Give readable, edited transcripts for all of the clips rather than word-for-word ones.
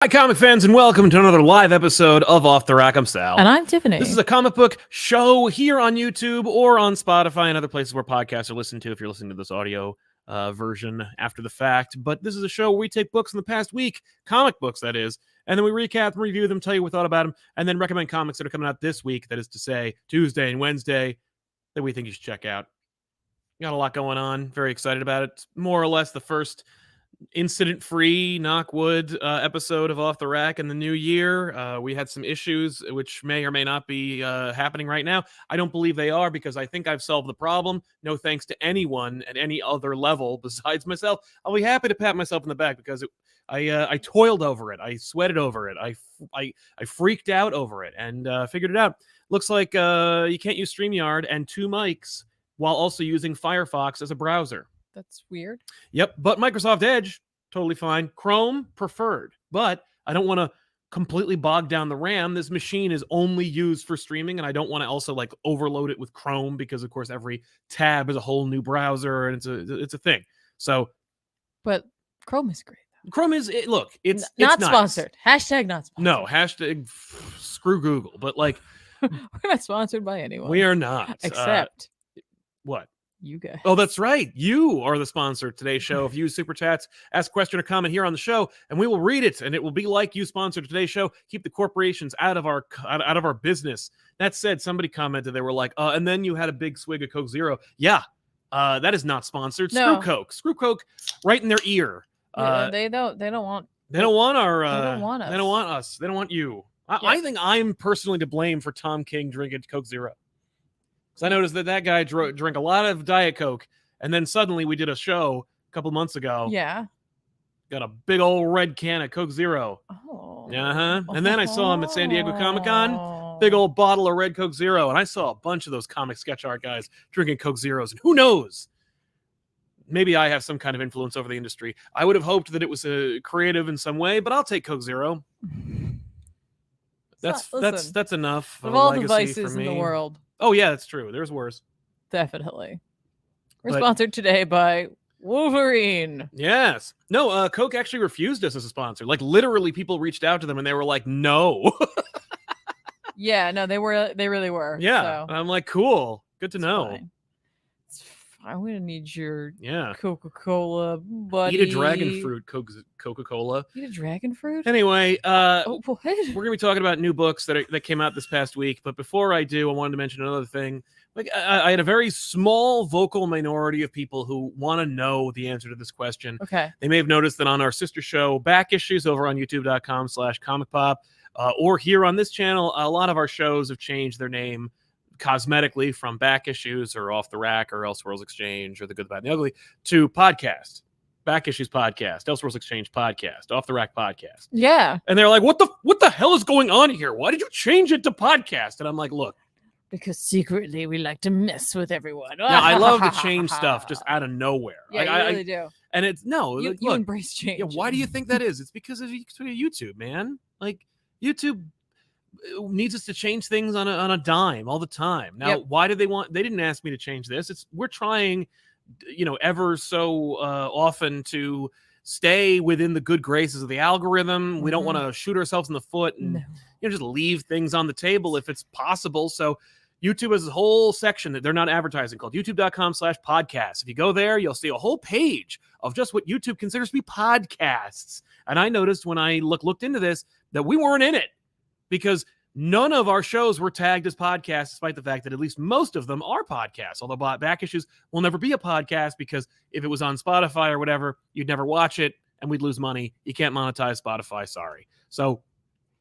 Hi, comic fans, and welcome to another live episode of Off the Rack. I'm Sal. And I'm Tiffany. This is a comic book show here on YouTube or on Spotify and other places where podcasts are listened to if you're listening to this audio version after the fact. But this is a show where we take books in the past week, comic books, that is, and then we recap and review them, tell you what we thought about them, and then recommend comics that are coming out this week, that is to say, Tuesday and Wednesday, that we think you should check out. Got a lot going on. Very excited about it. It's more or less the first incident-free, knock wood, episode of Off the Rack in the new year. We had some issues which may or may not be happening right now. I don't believe they are because I think I've solved the problem. No thanks to anyone at any other level besides myself. I'll be happy to pat myself in the back because I toiled over it. I sweated over it. I freaked out over it and figured it out. Looks like you can't use StreamYard and 2 mics while also using Firefox as a browser. That's weird. Yep, but Microsoft Edge, totally fine. Chrome, preferred. But I don't want to completely bog down the RAM. This machine is only used for streaming, and I don't want to also like overload it with Chrome because, of course, every tab is a whole new browser, and it's a thing. So, but Chrome is great. Chrome is look, it's not nice. Sponsored. Hashtag not sponsored. No, hashtag screw Google. But like, we're not sponsored by anyone. We are not. Except what? You guys. Oh, that's right. You are the sponsor of today's show. If you use Super Chats, ask a question or comment here on the show, and we will read it, and it will be like you sponsored today's show. Keep the corporations out of our business. That said, somebody commented, they were like, and then you had a big swig of Coke Zero. Yeah, that is not sponsored. No. Screw Coke right in their ear. They don't want us. They don't want us. They don't want you. I think I'm personally to blame for Tom King drinking Coke Zero. I noticed that guy drank a lot of Diet Coke, and then suddenly we did a show a couple months ago. Yeah. Got a big old red can of Coke Zero. Oh. Uh-huh. And then I saw him at San Diego Comic-Con, big old bottle of red Coke Zero, and I saw a bunch of those comic sketch art guys drinking Coke Zeros, and who knows? Maybe I have some kind of influence over the industry. I would have hoped that it was creative in some way, but I'll take Coke Zero. That's enough of all the vices in the world. Oh, yeah, that's true. There's worse. Definitely. We're sponsored today by Wolverine. Yes. No, Coke actually refused us as a sponsor. Like, literally, people reached out to them, and they were like, no. Yeah, no, they really were. Yeah. So. And I'm like, cool. Good to know. Fine. I'm going to need your Yeah. Coca-Cola, buddy. Eat a dragon fruit, Coca-Cola. Eat a dragon fruit? Anyway, what? We're going to be talking about new books that came out this past week. But before I do, I wanted to mention another thing. Like, I had a very small vocal minority of people who want to know the answer to this question. Okay. They may have noticed that on our sister show, Back Issues, over on youtube.com/ComicPop, or here on this channel, a lot of our shows have changed their name cosmetically from Back Issues or Off the Rack or Elseworlds Exchange or The Good, the Bad, and the Ugly to podcast. Back Issues podcast, Elseworlds Exchange podcast, Off the Rack podcast. Yeah. And they're like, what the hell is going on here? Why did you change it to podcast? And I'm like, look. Because secretly we like to mess with everyone. Now, I love to change stuff just out of nowhere. Yeah, like, you really do. And it's, no. You look, embrace change. Yeah, why do you think that is? It's because of YouTube, man. Like, YouTube needs us to change things on a dime all the time. Now, why did they didn't ask me to change this. We're trying, ever so often to stay within the good graces of the algorithm. Mm-hmm. We don't want to shoot ourselves in the foot and just leave things on the table if it's possible. So YouTube has a whole section that they're not advertising called youtube.com/podcasts. If you go there, you'll see a whole page of just what YouTube considers to be podcasts. And I noticed when I looked into this that we weren't in it, because none of our shows were tagged as podcasts, despite the fact that at least most of them are podcasts. Although Back Issues will never be a podcast, because if it was on Spotify or whatever, you'd never watch it and we'd lose money. You can't monetize Spotify. Sorry. So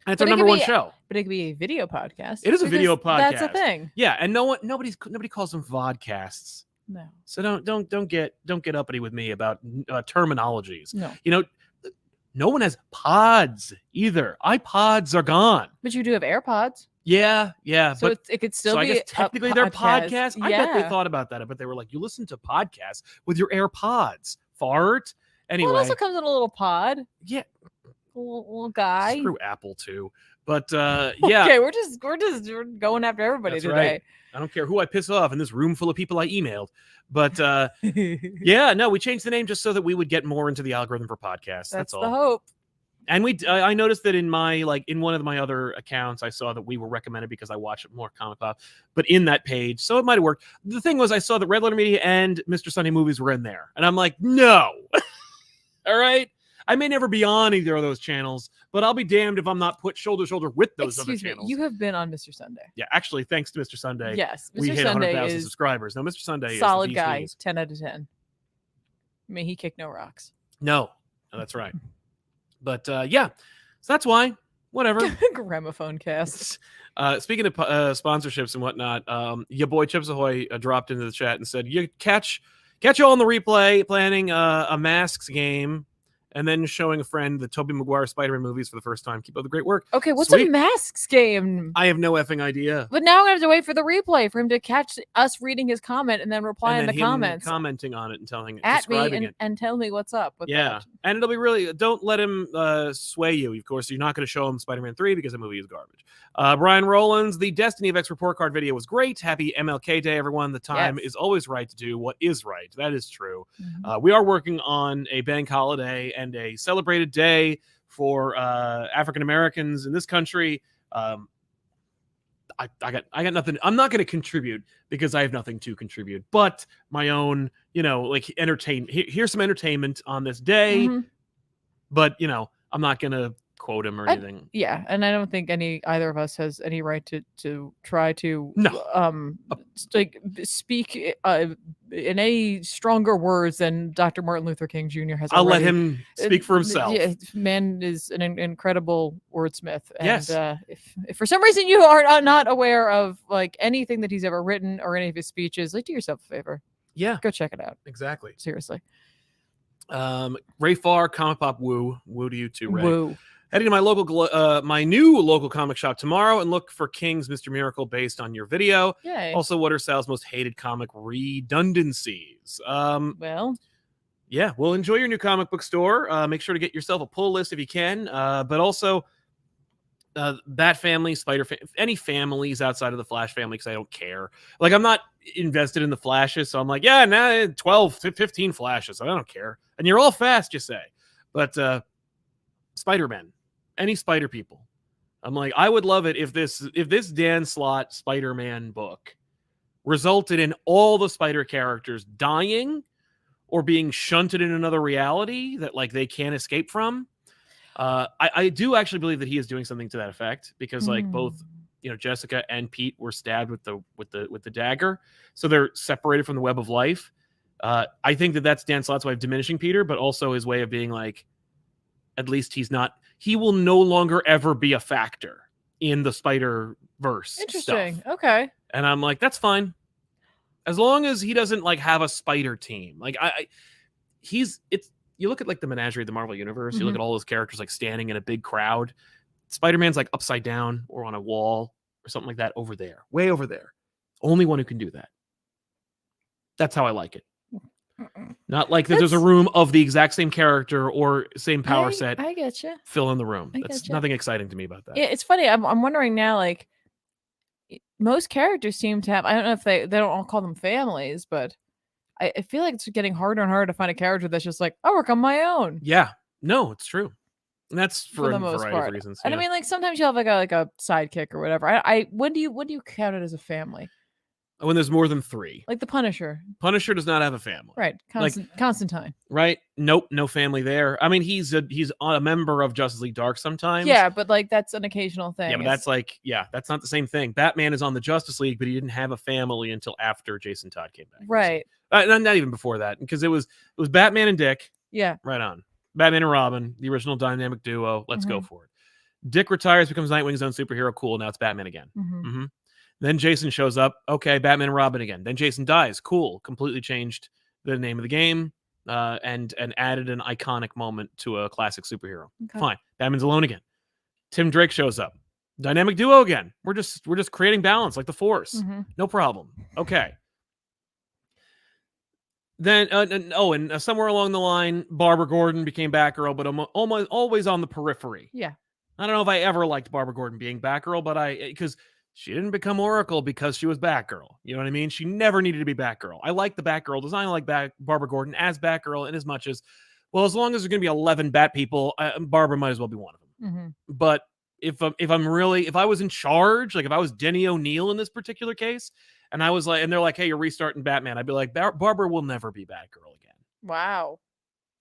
it's our number one show. But it could be a video podcast. It is a video podcast. That's a thing. Yeah, and nobody calls them vodcasts. No. So don't get uppity with me about terminologies. No. No one has pods either. iPods are gone. But you do have AirPods. Yeah. So it could still be. I guess technically they're podcasts. Yeah. I bet they thought about that. I bet they were like, you listen to podcasts with your AirPods. Fart. Anyway. Well, it also comes in a little pod. Yeah. Little guy. Screw Apple too. But yeah. Okay, we're just going after everybody That's today. Right. I don't care who I piss off in this room full of people I emailed. But yeah, no, we changed the name just so that we would get more into the algorithm for podcasts. That's all. The hope. And I noticed that in my in one of my other accounts, I saw that we were recommended because I watch more Comic Pop, but in that page, so it might have worked. The thing was, I saw that Red Letter Media and Mr. Sunday Movies were in there, and I'm like, no. All right. I may never be on either of those channels, but I'll be damned if I'm not put shoulder to shoulder with those other channels. You have been on Mr. Sunday. Yeah, actually, thanks to Mr. Sunday. Yes, we hit Sunday 100,000 subscribers. No, Mr. Sunday solid is guy, 10 out of 10. I mean, he kicked no rocks. No, that's right. But yeah, so that's why. Whatever. Gramophone cast. Speaking of sponsorships and whatnot, your boy Chips Ahoy dropped into the chat and said, "You catch you all on the replay planning a Masks game." And then showing a friend the Tobey Maguire Spider-Man movies for the first time. Keep up the great work. Okay, what's Sweet. a Masks game? I have no effing idea. But now I'm going to have to wait for the replay for him to catch us reading his comment and then reply in the comments. Commenting on it and telling at me it. And tell me what's up with that. And it'll be really, don't let him sway you. Of course, you're not going to show him Spider-Man 3 because the movie is garbage. Brian Rowlands, the Destiny of X report card video was great. Happy MLK Day, everyone. The time is always right to do what is right. That is true. Mm-hmm. We are working on a bank holiday and a celebrated day for African Americans in this country. I got nothing. I'm not going to contribute because I have nothing to contribute, but my own, here's some entertainment on this day. Mm-hmm. But I'm not going to quote him or anything. And I don't think either of us has any right to try to speak in any stronger words than Dr. Martin Luther King Jr. has. I'll let him speak for himself. Man is an incredible wordsmith. And, yes. If for some reason you are not aware of anything that he's ever written or any of his speeches, do yourself a favor. Yeah, go check it out. Exactly. Seriously. Ray Farr, Comic Pop Woo to you too, Ray. Woo. Heading to my new local comic shop tomorrow and look for King's Mr. Miracle based on your video. Yay. Also, what are Sal's most hated comic redundancies? Well, yeah, well, enjoy your new comic book store. Make sure to get yourself a pull list if you can. But also, Bat Family, any families outside of the Flash family, because I don't care. I'm not invested in the Flashes, so I'm 12, 15 Flashes. I don't care. And you're all fast, you say. But Spider-Man. Any Spider people. I'm I would love it if this Dan Slott Spider-Man book resulted in all the Spider characters dying or being shunted in another reality that they can't escape from. I do actually believe that he is doing something to that effect because both Jessica and Pete were stabbed with the dagger, so they're separated from the web of life. I think that's Dan Slott's way of diminishing Peter, but also his way of being at least he will no longer ever be a factor in the Spider-Verse. Interesting. Stuff. Okay. And I'm that's fine. As long as he doesn't have a Spider team. You look at the menagerie of the Marvel Universe, you look at all those characters standing in a big crowd. Spider-Man's upside down or on a wall or something like that over there. Way over there. Only one who can do that. That's how I like it. Not there's a room of the exact same character or same power set. I get you. Fill in the room. That's nothing exciting to me about that. Yeah, it's funny. I'm wondering now, most characters seem to have. I don't know if they don't all call them families, but I feel it's getting harder and harder to find a character that's just I work on my own. Yeah, no, it's true. And that's for the a most variety part. Of reasons. And yeah. I mean, sometimes you have a sidekick or whatever. When do you count it as a family? When there's more than 3. The Punisher. Punisher does not have a family. Right. Constantine. Right. Nope. No family there. I mean, he's a member of Justice League Dark sometimes. Yeah, but that's an occasional thing. Yeah, but that's that's not the same thing. Batman is on the Justice League, but he didn't have a family until after Jason Todd came back. Right. Not even before that, because it was Batman and Dick. Yeah. Right on. Batman and Robin, the original dynamic duo. Let's go for it. Dick retires, becomes Nightwing's own superhero. Cool. Now it's Batman again. Then Jason shows up. Okay, Batman and Robin again. Then Jason dies. Cool. Completely changed the name of the game and added an iconic moment to a classic superhero. Okay. Fine. Batman's alone again. Tim Drake shows up. Dynamic duo again. We're just creating balance like the Force. No problem. Okay. Then and somewhere along the line, Barbara Gordon became Batgirl, but almost always on the periphery. Yeah. I don't know if I ever liked Barbara Gordon being Batgirl, but because she didn't become Oracle because she was Batgirl. You know what I mean? She never needed to be Batgirl. I like the Batgirl design. I like Barbara Gordon as Batgirl in as much as well, as long as there's going to be 11 Bat people, Barbara might as well be one of them. Mm-hmm. But if I was in charge, like if I was Denny O'Neil in this particular case, and I was like, and they're like, hey, you're restarting Batman, I'd be like, Barbara will never be Batgirl again. Wow.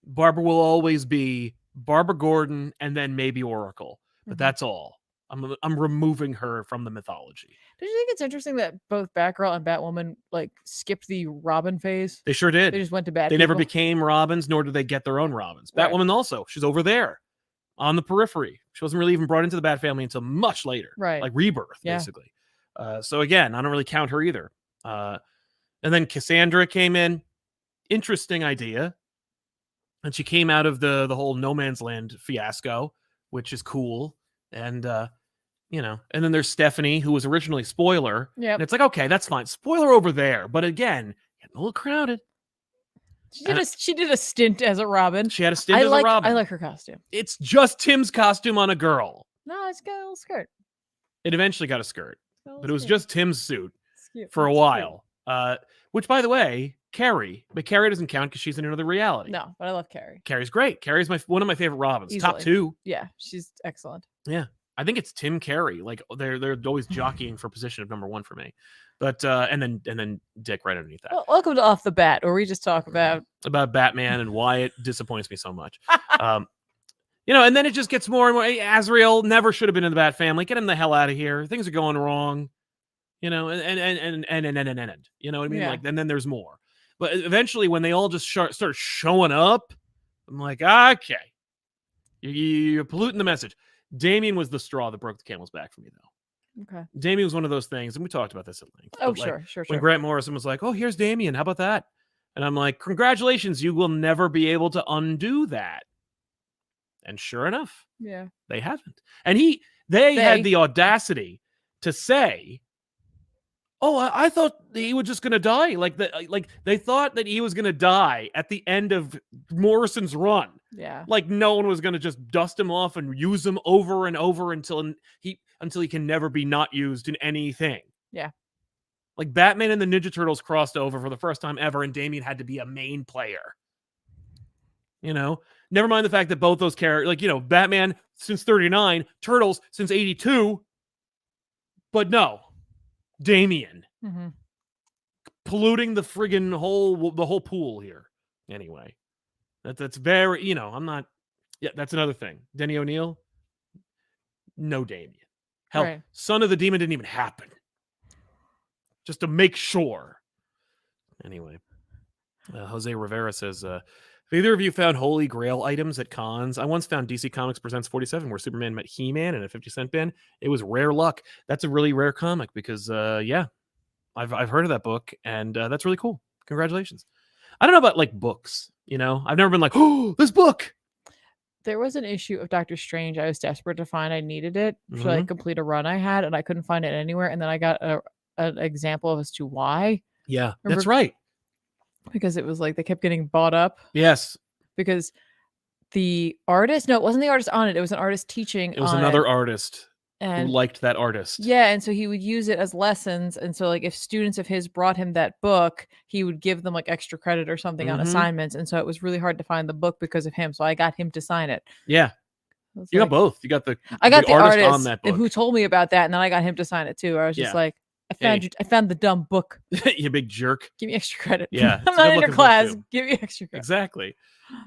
Barbara will always be Barbara Gordon and then maybe Oracle, but that's all. I'm removing her from the mythology. Did you think it's interesting that both Batgirl and Batwoman like skipped the Robin phase? They sure did. They just went to Bat. They never became Robins, nor did they get their own Robins. Right. Batwoman also, she's over there on the periphery. She wasn't really even brought into the Bat family until much later, right? Like Rebirth, basically. So again, I don't really count her either. And then Cassandra came in. Interesting idea. And she came out of the whole No Man's Land fiasco, which is cool. And and then there's Stephanie, who was originally Spoiler. Yeah. And it's like, okay, that's fine. Spoiler over there. But again, getting a little crowded. She did a stint as a Robin. She had a stint as a Robin. I like her costume. It's just Tim's costume on a girl. No, it's got a little skirt. It eventually got a skirt. But it was just Tim's suit for a while. Which, by the way, Carrie. But Carrie doesn't count because she's in another reality. No, but I love Carrie. Carrie's great. Carrie's one of my favorite Robins. Easily. Top 2. Yeah, she's excellent. Yeah. I think it's Tim Carey. Like they're always jockeying for position of number 1 for me. But and then Dick right underneath that. Well, welcome to Off the Bat, where we just talk about Batman and why it disappoints me so much. And then it just gets more and more. Azrael never should have been in the Bat family. Get him the hell out of here. Things are going wrong. And you know what I mean? Yeah. Like, and then there's more. But eventually, when they all just start showing up, I'm like, okay, you're polluting the message. Damian was the straw that broke the camel's back for me, though. Okay. Damian was one of those things, and we talked about this at length. Oh, sure. When Grant Morrison was like, "Oh, here's Damian. How about that?" And I'm like, "Congratulations, you will never be able to undo that." And sure enough, they haven't. And they had the audacity to say, "Oh, I thought he was just gonna die." Like they thought that he was gonna die at the end of Morrison's run. Yeah. Like no one was gonna just dust him off and use him over and over until he can never be not used in anything. Yeah. Like Batman and the Ninja Turtles crossed over for the first time ever, and Damian had to be a main player. Never mind the fact that both those characters, Batman since 39, Turtles since 82, but no. Damian polluting the friggin' whole pool here. Anyway, that's very, I'm not. Yeah, that's another thing. Denny O'Neil, no Damian. Hell, Son of the Demon didn't even happen. Just to make sure. Anyway, Jose Rivera says, have either of you found Holy Grail items at cons? I once found DC Comics Presents 47 where Superman met He-Man in a 50-cent bin. It was rare luck. That's a really rare comic because, I've heard of that book, and that's really cool. Congratulations. I don't know about, like, books, I've never been like, oh, this book! There was an issue of Doctor Strange I was desperate to find. I needed it to, like, complete a run I had, and I couldn't find it anywhere, and then I got an example as to why. Yeah, that's right. Because it was like they kept getting bought up. Yes. Because the artist, no, it wasn't the artist on it. It was an artist teaching. It was another artist who liked that artist. Yeah, and so he would use it as lessons. And so, like, if students of his brought him that book, he would give them like extra credit or something on assignments. And so it was really hard to find the book because of him. So I got him to sign it. Yeah. You got both. You got the artist on that book who told me about that, and then I got him to sign it too. I was just like, I found the dumb book. You big jerk. Give me extra credit. Yeah. I'm not in your class. Give me extra credit. Exactly.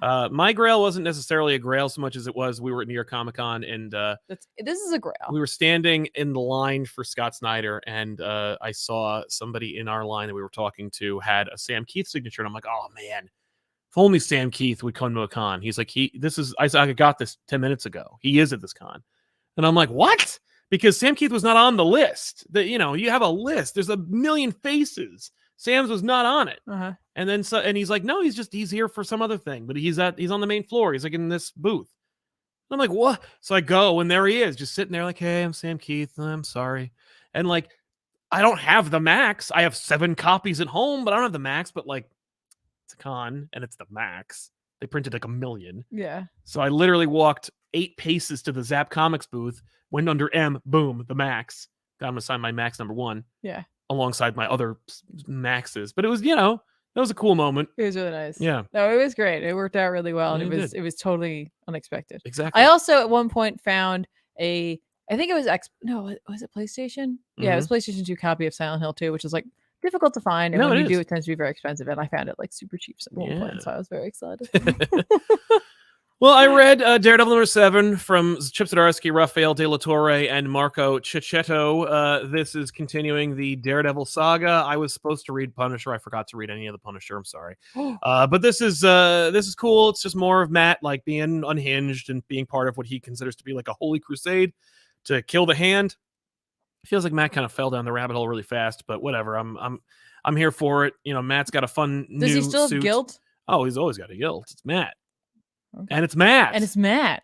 My grail wasn't necessarily a grail so much as it was we were at New York Comic Con, and this is a grail. We were standing in the line for Scott Snyder, and I saw somebody in our line that we were talking to had a Sam Keith signature, and I'm like, oh man, if only Sam Keith would come to a con. He's like, I got this 10 minutes ago. He is at this con. And I'm like, what? Because Sam Keith was not on the list. You have a list. There's a million faces. Sam's was not on it. And then and he's like, no, he's here for some other thing, but he's on the main floor. He's like in this booth. And I'm like, what? So I go, and there he is, just sitting there like, hey, I'm Sam Keith. I'm sorry. And like, I don't have the Max. I have 7 copies at home, but I don't have the Max. But like, it's a con, and it's the Max. They printed like 1 million. Yeah. So I literally walked 8 paces to the Zap Comics booth, went under M, boom, the Max. Got him to sign my Max number 1. Yeah. Alongside my other Maxes. But it was, it That was a cool moment. It was really nice. Yeah. No, it was great. It worked out really well, Yeah, and it it was totally unexpected. Exactly. I also at one point found I think it was was it PlayStation? Yeah, it was PlayStation 2 copy of Silent Hill 2, which is like difficult to find, and No, when it you do, is. it tends to be very expensive. And I found it like super cheap at one point, so I was very excited. Well, I read Daredevil #7 from Chip Zdarsky, Rafael De La Torre, and Marco Cicchetto. This is continuing the Daredevil saga. I was supposed to read Punisher. I forgot to read any of the Punisher. I'm sorry. But this is cool. It's just more of Matt like being unhinged and being part of what he considers to be like a holy crusade to kill the Hand. It feels like Matt kind of fell down the rabbit hole really fast, but whatever. I'm here for it. You know, Matt's got a fun new Does he still suit. have guilt? Oh, he's always got a guilt. It's Matt. Okay. And it's Matt. And it's Matt.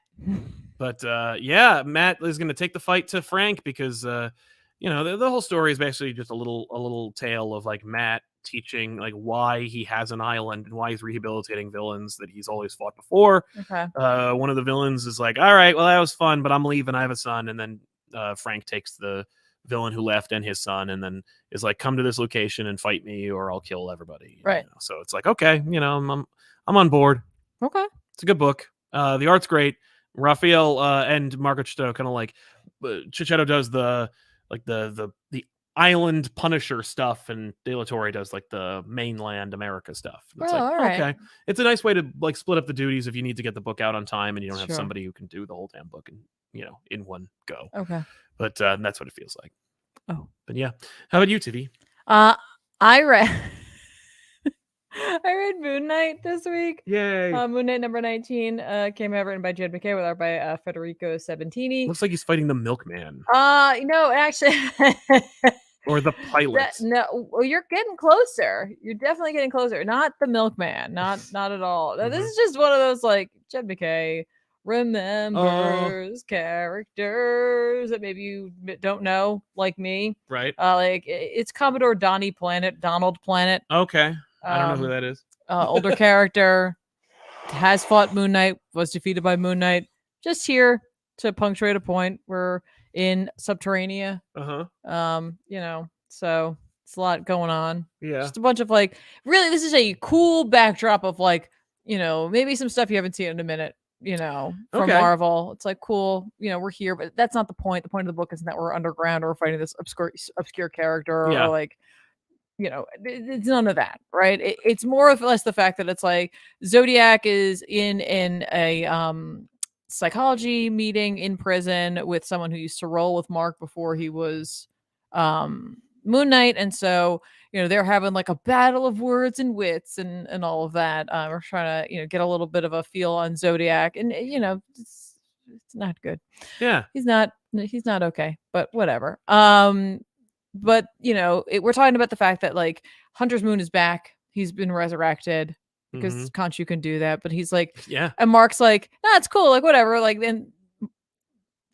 But yeah, Matt is going to take the fight to Frank because you know, the whole story is basically just a little tale of like Matt teaching like why he has an island and why he's rehabilitating villains that he's always fought before. Okay. One of the villains is like, all right, well, that was fun, but I'm leaving. I have a son. And then Frank takes the villain who left and his son and then is like, come to this location and fight me or I'll kill everybody. Right. You know? So it's like, okay, you know, I'm on board. Okay. It's a good book. The art's great. Raphael and Marco Cicchetto kind of like Cicchetto does the island Punisher stuff, and De La Torre does like the mainland America stuff. It's like, all right. okay, it's a nice way to like split up the duties if you need to get the book out on time and you don't have Sure. somebody who can do the whole damn book and in one go. Okay. But that's what it feels like. Oh, but yeah. How about you, TV? I read. I read Moon Knight this week. Yay! Moon Knight number 19 came out written by Jed McKay with art by Federico Sabintini. Looks like he's fighting the Milkman. No, actually, or the pilot. No, well, you're getting closer. You're definitely getting closer. Not the Milkman. Not at all. This is just one of those like Jed McKay remembers characters that maybe you don't know, like me. Right. Like it's Commodore Donald Planet. Okay. I don't know who that is. Older character, has fought Moon Knight, was defeated by Moon Knight. Just here to punctuate a point. We're in Subterranea. So it's a lot going on. Yeah. Just a bunch of like, really, this is a cool backdrop of like, maybe some stuff you haven't seen in a minute, from Marvel. It's like, cool, we're here, but that's not the point. The point of the book isn't that we're underground or we're fighting this obscure character or like, it's none of that, right? It's more or less the fact that it's like Zodiac is in a psychology meeting in prison with someone who used to roll with Mark before he was Moon Knight, and so they're having like a battle of words and wits and all of that. We're trying to get a little bit of a feel on Zodiac, and it's not good. Yeah, he's not okay, but whatever. But we're talking about the fact that like Hunter's Moon is back. He's been resurrected because Khonshu can do that. But he's like, yeah. And Mark's like, it's cool. Like whatever. Like then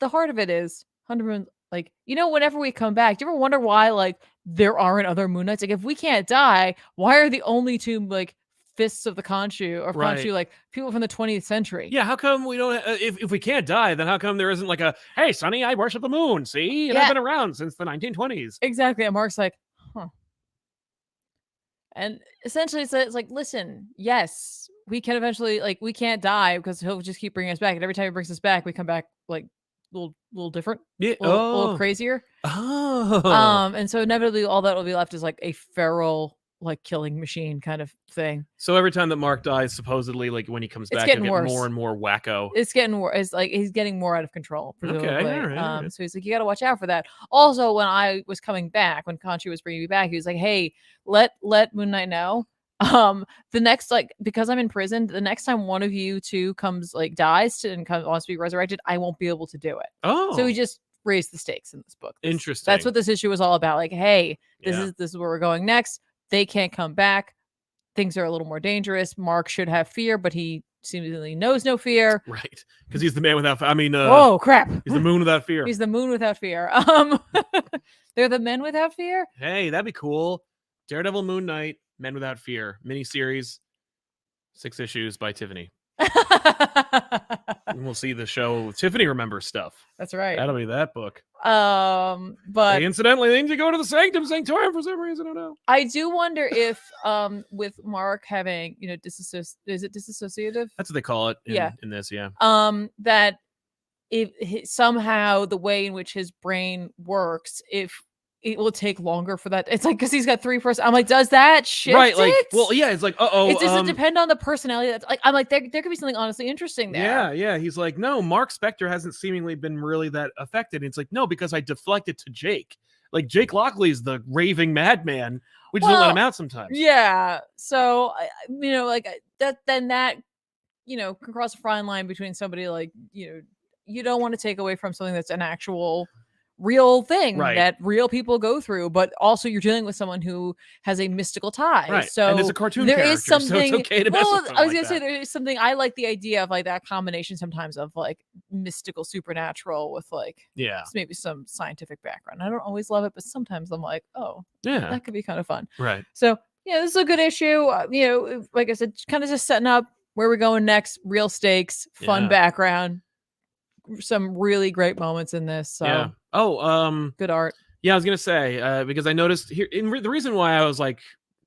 the heart of it is Hunter Moon. Like whenever we come back, do you ever wonder why like there aren't other Moon Knights? Like if we can't die, why are the only two like fists of the Khonshu or Khonshu like people from the 20th century? Yeah, how come we don't? If we can't die, then how come there isn't like a hey, Sonny, I worship the moon. See, and I've been around since the 1920s. Exactly. And Mark's like, huh. And essentially, it's like, listen, yes, we can eventually like we can't die because he'll just keep bringing us back, and every time he brings us back, we come back like a little different, a little crazier. And so inevitably, all that will be left is like a feral, like killing machine kind of thing. So every time that Mark dies, supposedly, like when he comes back, getting get worse. More and more wacko. It's getting worse. It's like he's getting more out of control. Presumably. Okay, all right. So he's like, you got to watch out for that. Also, when I was coming back, when Khonshu was bringing me back, he was like, hey, let Moon Knight know. The next because I'm in prison, the next time one of you two comes wants to be resurrected, I won't be able to do it. So we just raised the stakes in this book. Interesting. That's what this issue was all about. Like, hey, this is where we're going next. They can't come back. Things are a little more dangerous. Mark should have fear, but he seemingly knows no fear. Right. Because he's the man without fear. I mean, oh, crap. He's the moon without fear. He's the moon without fear. They're the men without fear? Hey, that'd be cool. Daredevil, Moon Knight, Men Without Fear. Miniseries. 6 issues by Tiffany. And we'll see the show Tiffany remembers stuff. That's right. That'll be that book. But hey, incidentally, they need to go to the Sanctorium for some reason. I don't know. I do wonder if with Mark having, is it disassociative? That's what they call it in this, yeah. That if somehow the way in which his brain works, if it will take longer for that. It's like, because he's got 3 person. I'm like, does that shift right? Like, it? well, yeah. It's like, Does it depend on the personality? That's like, I'm like, there could be something honestly interesting there. Yeah. He's like, no, Mark Spector hasn't seemingly been really that affected. And it's like, no, because I deflected to Jake. Like Jake Lockley's the raving madman. We just don't let him out sometimes. Yeah. So like that. Then that can cross a fine line between somebody like you don't want to take away from something that's an actual real thing that real people go through, but also you're dealing with someone who has a mystical tie. Right. So and it's a cartoon there character, is something. So it's okay to mess with I was like gonna say there is something. I like the idea of like that combination sometimes of like mystical supernatural with like maybe some scientific background. I don't always love it, but sometimes I'm like, oh yeah, that could be kind of fun. Right. So this is a good issue. Like I said, kind of just setting up where we're going next. Real stakes, fun background. Some really great moments in this. So good art. Yeah, I was gonna say because I noticed here the reason why I was like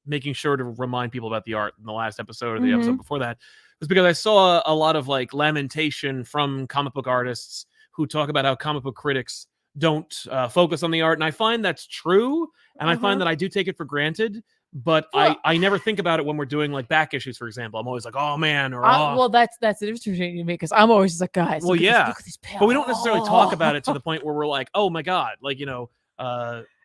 making sure to remind people about the art in the last episode or the episode before that was because I saw a lot of like lamentation from comic book artists who talk about how comic book critics don't focus on the art, and I find that's true, and I find that I do take it for granted. But I never think about it when we're doing like back issues, for example. I'm always like, oh man, or well, that's the difference between me, because I'm always just like, guys, well, look at these but we don't necessarily talk about it to the point where we're like, oh my god, like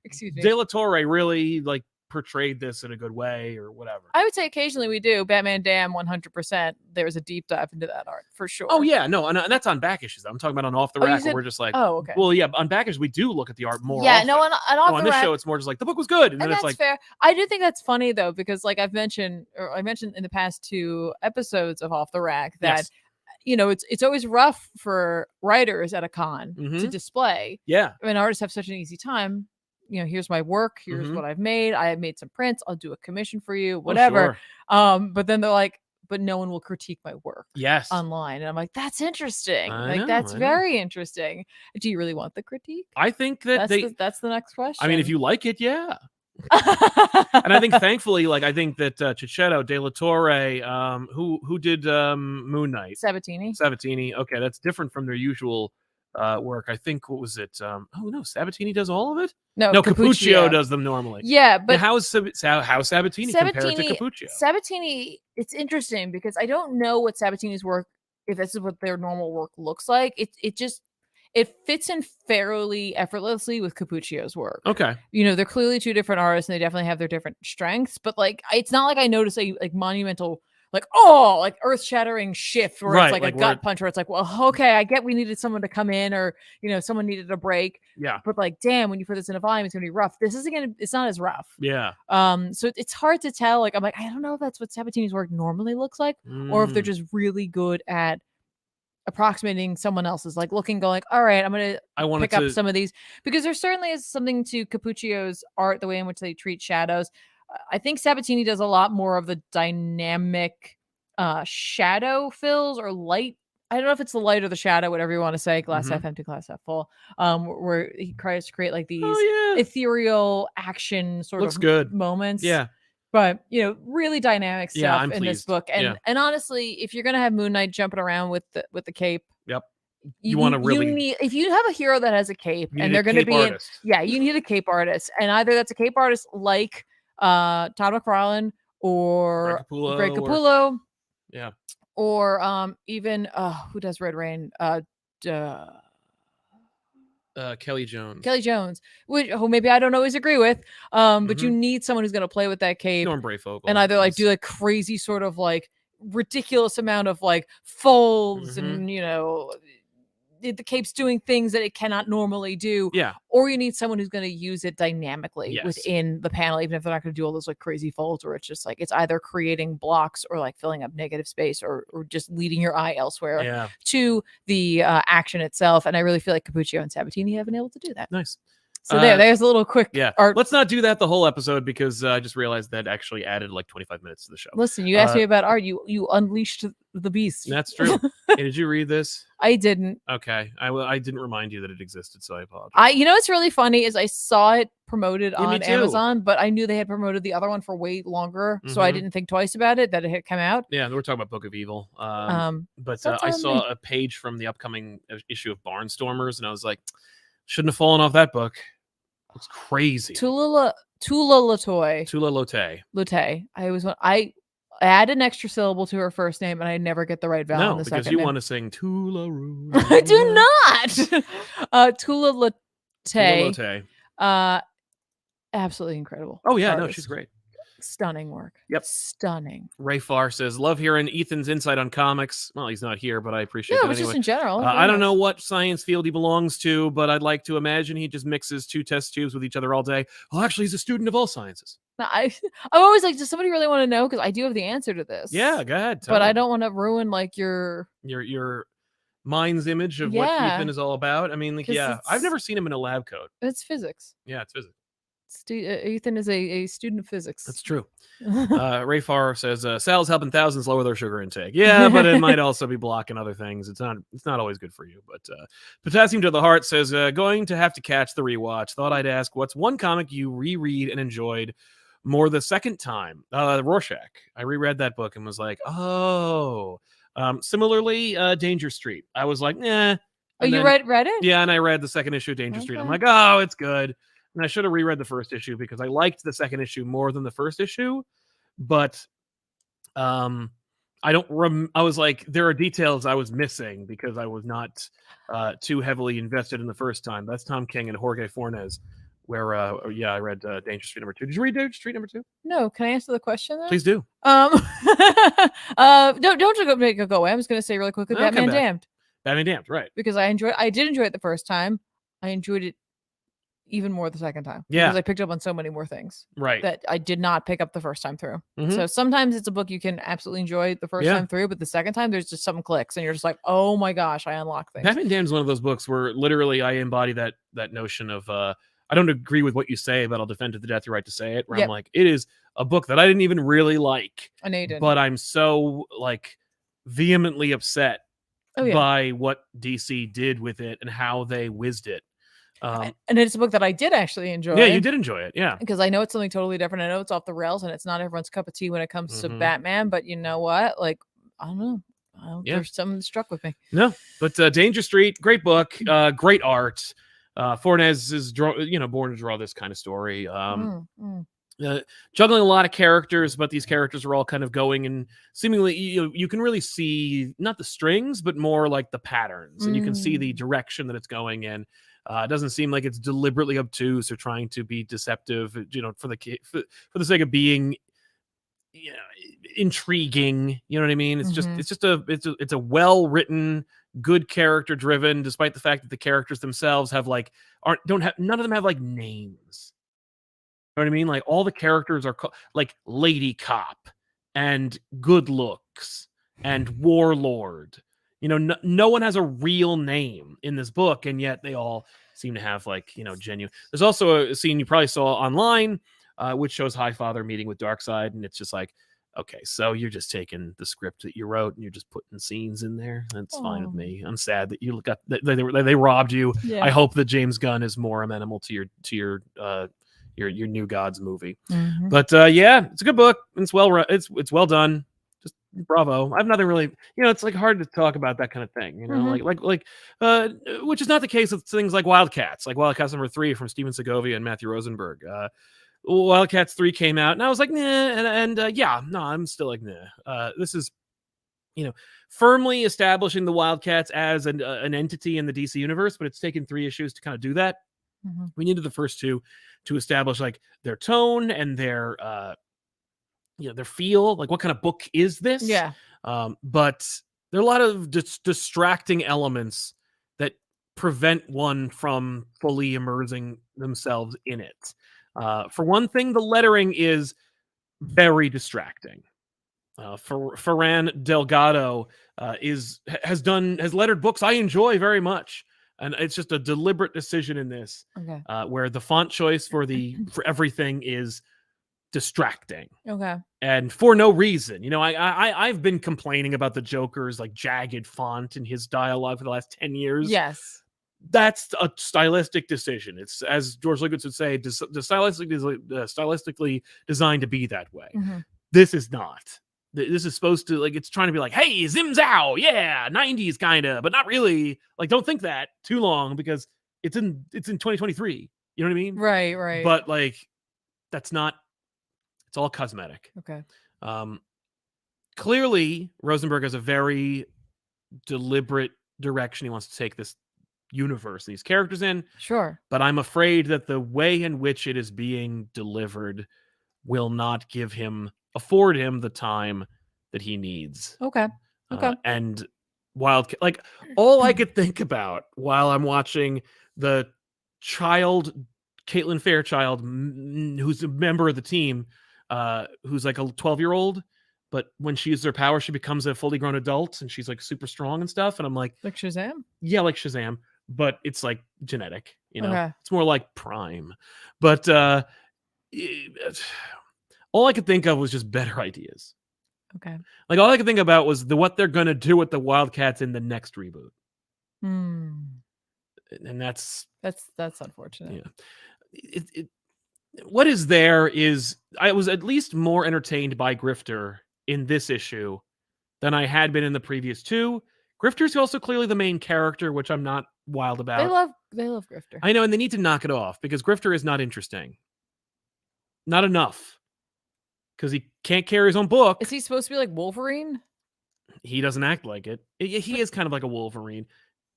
excuse me, De La Torre really like portrayed this in a good way or whatever. I would say occasionally we do. Batman Damn 100%. There's a deep dive into that art for sure. Oh yeah, no, and that's on back issues. I'm talking about on Off the Rack where we're just like, oh okay. Well, yeah, on back issues we do look at the art more. Yeah, often. no, on this show it's more just like the book was good, and then it's that's like fair. I do think that's funny though, because like I mentioned in the past 2 episodes of Off the Rack that it's always rough for writers at a con to display. Yeah, I mean, artists have such an easy time. Here's my work. Here's what I've made. I have made some prints. I'll do a commission for you, whatever. But then they're like, but no one will critique my work online. And I'm like, that's interesting. That's very interesting. Do you really want the critique? I think that that's the next question. I mean, if you like it, yeah. And I think thankfully, like I think that Chichetto, De La Torre, who did Moon Knight? Sabatini. Okay, that's different from their usual work. I think what was it? Oh no, Sabatini does all of it. No, Cappuccio does them normally. Yeah, but now, how Sabatini compared to Cappuccio? Sabatini, it's interesting because I don't know what Sabatini's work, if this is what their normal work looks like. It fits in fairly effortlessly with Cappuccio's work. Okay, they're clearly 2 different artists and they definitely have their different strengths. But like, it's not like I notice a like monumental, like earth-shattering shift where it's like a gut punch where it's like, well, okay, I get we needed someone to come in, or someone needed a break. Yeah. But like, damn, when you put this in a volume, it's gonna be rough. This isn't it's not as rough. Yeah. So it's hard to tell. Like, I'm like, I don't know if that's what Sabatini's work normally looks like, or if they're just really good at approximating someone else's, like going, all right, I want to pick up some of these, because there certainly is something to Cappuccio's art, the way in which they treat shadows. I think Sabatini does a lot more of the dynamic shadow fills or light. I don't know if it's the light or the shadow, whatever you want to say. Glass half empty, glass half full. Where he tries to create like these ethereal action sort of good moments. Yeah. But really dynamic stuff in this book. And honestly, if you're gonna have Moon Knight jumping around with the cape. Yep. You want to really if you have a hero that has a cape and they're gonna be you need a cape artist. And either that's a cape artist like Todd McFarlane or Greg Capullo. Or even who does Red Rain? Kelly Jones. Which maybe I don't always agree with. But you need someone who's gonna play with that cape. Norm Brayfogle. And either like do like crazy sort of like ridiculous amount of like folds and the cape's doing things that it cannot normally do. Yeah. Or you need someone who's going to use it dynamically within the panel, even if they're not going to do all those like crazy folds, or it's just like it's either creating blocks or like filling up negative space or just leading your eye elsewhere to the action itself. And I really feel like Cappuccio and Sabatini have been able to do that. Nice. So there's a little quick art. Let's not do that the whole episode because I just realized that actually added like 25 minutes to the show. Listen, you asked me about art. You unleashed the beast. That's true. Hey, did you read this? I didn't. Okay. I didn't remind you that it existed, so I apologize. You know what's really funny is I saw it promoted on Amazon, but I knew they had promoted the other one for way longer, so I didn't think twice about it that it had come out. Yeah, we're talking about Book of Evil. But I saw a page from the upcoming issue of Barnstormers, and I was like, shouldn't have fallen off that book. It's crazy. Tula Lotay. I add an extra syllable to her first name, and I never get the right vowel in the second name. Because you want to sing Tula Roo. I do not. Tula Lotay. Absolutely incredible. Oh yeah, no, she's great. Stunning work. Yep. Stunning. Ray Farr says, love hearing Ethan's insight on comics. Well, he's not here, but I appreciate it. Yeah, just in general. I don't know what science field he belongs to, but I'd like to imagine he just mixes two test tubes with each other all day. Well, actually, he's a student of all sciences. I'm always like, does somebody really want to know? Because I do have the answer to this. Yeah, go ahead. But I don't want to ruin like your mind's image of what Ethan is all about. I mean, like, I've never seen him in a lab coat. It's physics. Yeah, it's physics. Ethan is a student of physics. That's true. Ray Farr says Sal's helping thousands lower their sugar intake. Yeah, but it might also be blocking other things. It's not always good for you. But Potassium to the Heart says going to have to catch the rewatch. Thought I'd ask, what's one comic you reread and enjoyed more the second time? Rorschach. I reread that book and was like, oh. Similarly, Danger Street. I was like, nah. Oh, you read it? Yeah, and I read the second issue of Danger Street. I'm like, oh, it's good. And I should have reread the first issue because I liked the second issue more than the first issue. But I was like, there are details I was missing because I was not too heavily invested in the first time. That's Tom King and Jorge Fornes, where I read Danger Street number 2. Did you read Danger Street number 2? No. Can I answer the question then? Please do. Don't make it go away. I'm just gonna say really quickly, Batman Damned. Batman Damned, right? Because I did enjoy it the first time. I enjoyed it even more the second time. Yeah. Because I picked up on so many more things. Right. That I did not pick up the first time through. So sometimes it's a book you can absolutely enjoy the first time through, but the second time there's just something clicks and you're just like, oh my gosh, I unlocked things. Batman Damned is one of those books where literally I embody that notion of I don't agree with what you say, but I'll defend to the death your right to say it. Where I'm like, it is a book that I didn't even really like. I know you didn't. But I'm so like vehemently upset by what DC did with it and how they whizzed it. And it's a book that I did actually enjoy. Yeah, you did enjoy it. Yeah. Because I know it's something totally different. I know it's off the rails and it's not everyone's cup of tea when it comes to Batman. But you know what? Like, I don't know. There's something that struck with me. No, but Danger Street, great book, great art. Fornes is born to draw this kind of story. Juggling a lot of characters, but these characters are all kind of going and seemingly you can really see not the strings, but more like the patterns, and you can see the direction that it's going in. It doesn't seem like it's deliberately obtuse or trying to be deceptive, for the sake of being, intriguing. You know what I mean? It's just a well-written, good character driven, despite the fact that the characters themselves have none of them have like names. You know what I mean? Like all the characters are like Lady Cop and Good Looks and Warlord. No one has a real name in this book, and yet they all seem to have genuine. There's also a scene you probably saw online, which shows Highfather meeting with Darkseid, and it's just like, okay, so you're just taking the script that you wrote and you're just putting scenes in there. That's fine with me. I'm sad that you got they robbed you. Yeah. I hope that James Gunn is more amenable to your New Gods movie. But it's a good book. It's it's well done. Just bravo. I have nothing really, it's like hard to talk about that kind of thing, which is not the case with things like Wildcats, number 3 from Steven Segovia and Matthew Rosenberg. Wildcats 3 came out and I was like, nah, I'm still like, nah. This is, firmly establishing the Wildcats as an entity in the DC universe, but it's taken 3 issues to kind of do that. We needed the first 2 to establish like their tone and their feel, like what kind of book is this? Yeah. But there are a lot of distracting elements that prevent one from fully immersing themselves in it. For one thing, the lettering is very distracting. Ferran Delgado has lettered books I enjoy very much. And it's just a deliberate decision in this, Okay. where the font choice for everything is distracting. Okay. And for no reason. I've been complaining about the Joker's like jagged font in his dialogue for the last 10 years. Yes. That's a stylistic decision. It's, as George Lucas would say, stylistically designed to be that way. Mm-hmm. This is not. This is supposed to, like, it's trying to be like, hey, Zim Zao, yeah, 90s kind of, but not really. Like, don't think that too long because it's in 2023. You know what I mean? Right. But like, that's not. It's all cosmetic. Okay. Clearly, Rosenberg has a very deliberate direction he wants to take this universe, these characters in. Sure. But I'm afraid that the way in which it is being delivered will not afford him the time that he needs. Okay. And like, all I could think about while I'm watching the child, Caitlin Fairchild, who's a member of the team, who's like a 12-year-old, but when she uses her power, she becomes a fully grown adult and she's like super strong and stuff. And I'm like Shazam? Yeah, like Shazam, but it's like genetic, Okay. It's more like Prime. But all I could think of was just better ideas. Okay. Like, all I could think about was what they're going to do with the Wildcats in the next reboot. And that's unfortunate. Yeah. What is there is, I was at least more entertained by Grifter in this issue than I had been in the previous two. Grifter's also clearly the main character, which I'm not wild about. They love Grifter. I know, and they need to knock it off because Grifter is not interesting. Not enough. Because he can't carry his own book. Is he supposed to be like Wolverine? He doesn't act like it. He is kind of like a Wolverine.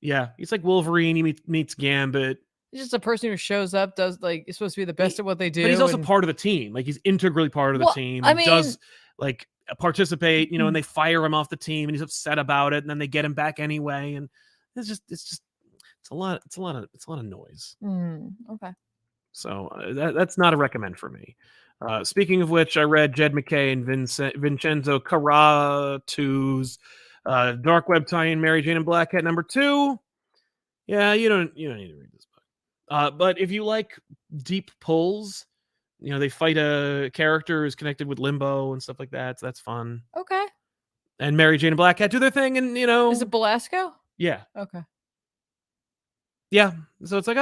Yeah, he's like Wolverine. He meets Gambit. He's just a person who shows up, is supposed to be the best at what they do. But he's also part of the team. Like, he's integrally part of the team. And does like participate, and they fire him off the team and he's upset about it, and then they get him back anyway. And it's a lot of noise. Okay. So that's not a recommend for me. Speaking of which, I read Jed MacKay and Vincenzo Caratu's Dark Web tie-in, Mary Jane and Black Cat #2. Yeah, you don't need to read this book. But if you like deep pulls, they fight a character who's connected with Limbo and stuff like that. So that's fun. Okay. And Mary Jane and Black Cat do their thing, and is it Belasco? Yeah. Okay. Yeah. So it's like,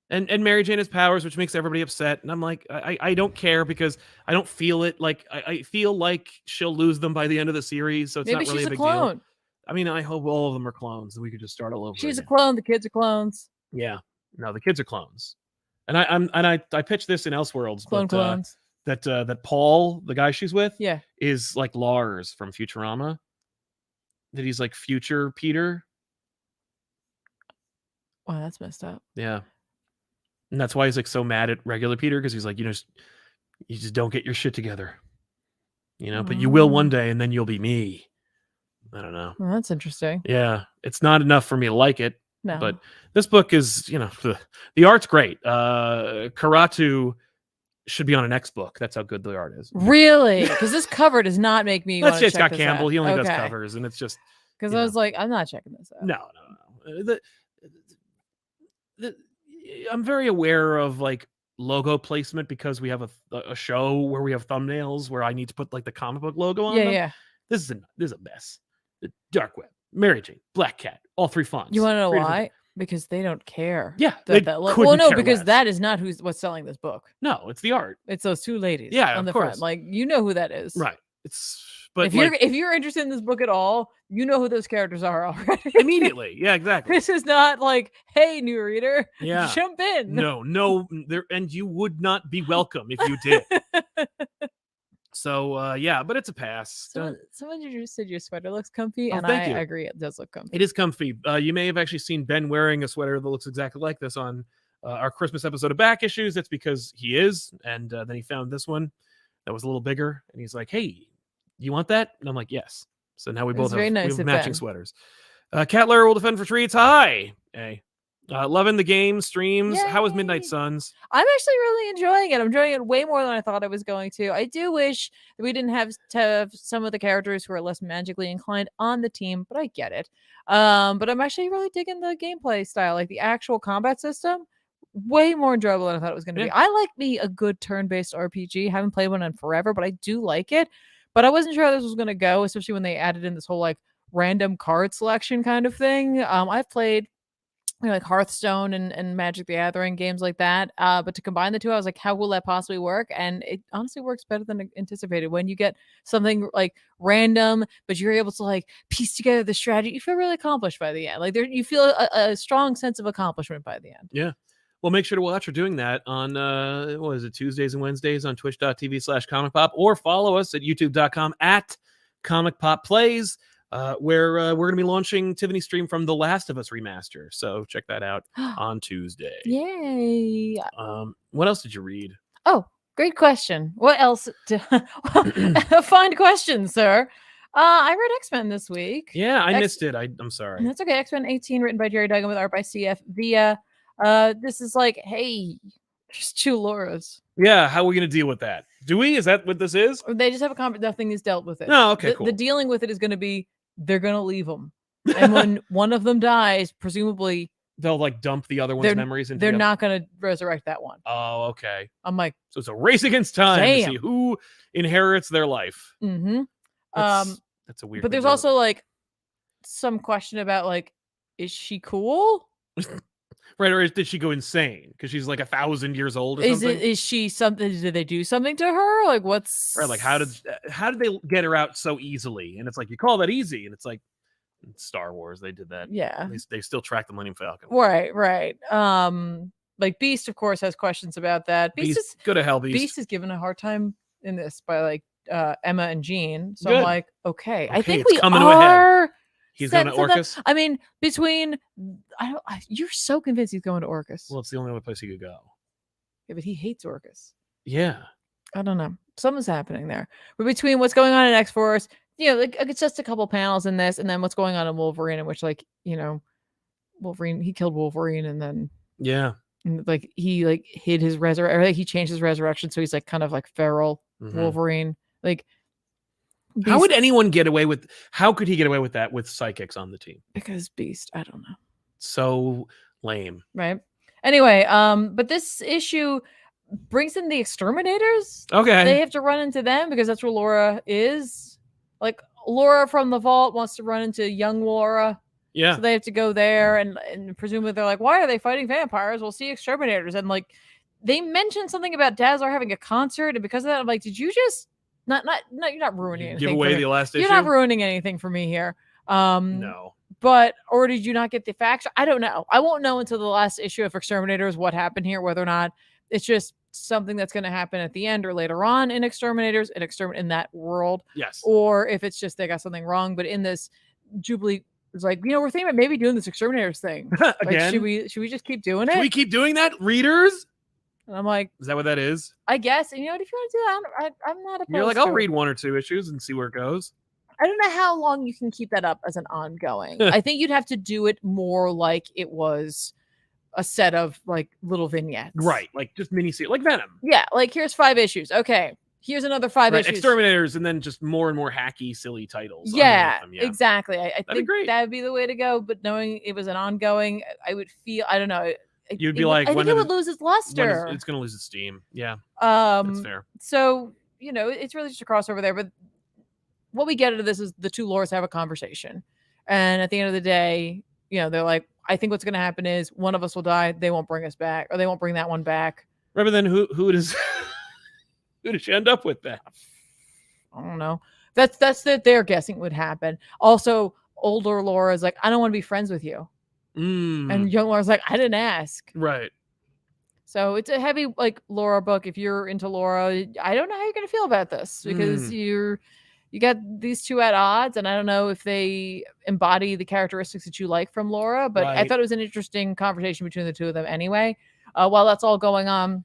and Mary Jane has powers, which makes everybody upset. And I'm like, I don't care because I don't feel it. Like, I feel like she'll lose them by the end of the series. So it's Maybe not really she's a big clone. deal. I mean, I hope all of them are clones and we could just start all over. She's again. A clone. The kids are clones. Yeah. No, the kids are clones. And I pitched this in Elseworlds. Clones. That Paul, the guy she's with, yeah, is like Lars from Futurama. That he's like future Peter. Wow, that's messed up. Yeah. And that's why he's like so mad at regular Peter, because he's like, you just don't get your shit together. But you will one day, and then you'll be me. I don't know. Well, that's interesting. Yeah. It's not enough for me to like it. No. But this book is, the art's great. Karatu should be on an X book. That's how good the art is. Really? Because this cover does not make me want to check Scott this Campbell. out. He only does covers, and it's just... Because I was like, I'm not checking this out. No. I'm very aware of like logo placement because we have a show where we have thumbnails where I need to put like the comic book logo on them. Yeah. This is a mess. The Dark Web, Mary Jane, Black Cat, all three fonts. You want to know why? Because they don't care. Yeah. Because that is not what's selling this book. No, it's the art. It's those two ladies. Yeah, on the of course. front. Like, you know who that is. Right. But if you're interested in this book at all, you know who those characters are already. Immediately. Yeah, exactly. This is not like, hey, new reader, yeah, jump in. No, and you would not be welcome if you did. So yeah, but it's a pass. Someone just said your sweater looks comfy, and I agree, it does look comfy. It is comfy. You may have actually seen Ben wearing a sweater that looks exactly like this on our Christmas episode of Back Issues. That's because he is, and then he found this one that was a little bigger, and he's like, "Hey, you want that?" And I'm like, "Yes." So now we both have matching sweaters. Cat Lair will defend for treats. Hi. Hey. Loving the game streams. How was Midnight Yay. Suns? I'm actually really enjoying it. I'm enjoying it way more than I thought I was going to. I do wish that we didn't have to have some of the characters who are less magically inclined on the team, but I get it. But I'm actually really digging the gameplay style, like the actual combat system. Way more enjoyable than I thought it was going to be. I like me a good turn-based RPG. Haven't played one in forever, but I do like it. But I wasn't sure how this was going to go, especially when they added in this whole like random card selection kind of thing. I've played like Hearthstone and Magic the Gathering, games like that. But to combine the two, I was like, how will that possibly work? And it honestly works better than anticipated. When you get something like random, but you're able to like piece together the strategy, you feel really accomplished by the end. Like you feel a strong sense of accomplishment by the end. Yeah. Well, make sure to watch. We're doing that on, what is it, Tuesdays and Wednesdays on twitch.tv/ComicPop, or follow us at youtube.com at ComicPop Plays, where we're going to be launching Tiffany's stream from The Last of Us Remaster. So check that out on Tuesday. Yay. What else did you read? Oh, great question. What else? Find questions, sir. I read X-Men this week. Yeah, I missed it. I'm sorry. That's okay. X-Men 18, written by Jerry Duggan with art by CF Via. This is like, hey, there's 2 Lauras. Yeah, how are we going to deal with that? Do we? Is that what this is? Or they just have a nothing is dealt with it. Oh, okay, cool. The dealing with it is going to be, they're going to leave them. And when one of them dies, presumably they'll like dump the other one's memories into they're not going to resurrect that one. Oh, okay. I'm like, so it's a race against time to see who inherits their life. Mm-hmm. That's a weird. But there's also like some question about like, is she cool? Right, or did she go insane because she's like 1,000 years old or something? Is she something? Did they do something to her? Like, what's right? Like, how did they get her out so easily? And it's like, you call that easy? And it's like, Star Wars, they did that. Yeah, they still track the Millennium Falcon. Right. Like Beast, of course, has questions about that. Beast is go to hell. Beast is given a hard time in this by like Emma and Jean. So Good. I'm like, okay, I think it's we coming are. He's going to Orcus. I mean, you're so convinced he's going to Orcus. Well, it's the only other place he could go. Yeah, but he hates Orcus. Yeah. I don't know. Something's happening there. But between what's going on in X-Force, like it's just a couple panels in this, and then what's going on in Wolverine, in which Wolverine, he killed Wolverine, and then like he like hid his resurrection, or like he changed his resurrection, so he's like kind of like feral Wolverine, like. Beast. How would anyone get away with? How could he get away with that with psychics on the team? Because Beast, I don't know. So lame, right? Anyway, but this issue brings in the Exterminators. Okay, they have to run into them because that's where Laura is. Like Laura from the Vault wants to run into young Laura. Yeah, so they have to go there, and presumably they're like, "Why are they fighting vampires? We'll see Exterminators." And like, they mentioned something about Dazzler having a concert, and because of that, I'm like, "Did you just?" No, you're not ruining anything. Give away the last issue. You're not ruining anything for me here. No. Or did you not get the facts? I don't know. I won't know until the last issue of Exterminators what happened here, whether or not it's just something that's going to happen at the end or later on in Exterminators, in that world. Yes. Or if it's just they got something wrong. But in this, Jubilee was like, we're thinking about maybe doing this Exterminators thing. Again? Like, should we just keep doing it? Should we keep doing that, readers? And I'm like, is that what that is? I guess. And if you want to do that, I'm not opposed. You're like, I'll read 1 or 2 issues and see where it goes. I don't know how long you can keep that up as an ongoing. I think you'd have to do it more like it was a set of like little vignettes. Right. Like just mini-series, like Venom. Yeah. Like here's 5 issues. Okay. Here's another 5 issues. Exterminators, and then just more and more hacky, silly titles. Yeah, exactly. I think great. That would be the way to go. But knowing it was an ongoing, I would feel, I don't know. You'd be like, I think it would lose its luster. It's going to lose its steam. Yeah. That's fair. So, it's really just a crossover there. But what we get out of this is the 2 Lauras have a conversation. And at the end of the day, they're like, I think what's going to happen is one of us will die. They won't bring us back, or they won't bring that one back. Right, but then who does she end up with that? I don't know. That's that they're guessing would happen. Also, older Laura is like, I don't want to be friends with you. And young Laura's like, I didn't ask. Right. So it's a heavy like Laura book. If you're into Laura, I don't know how you're gonna feel about this because you got these 2 at odds, and I don't know if they embody the characteristics that you like from Laura. But I thought it was an interesting conversation between the 2 of them. Anyway, while that's all going on,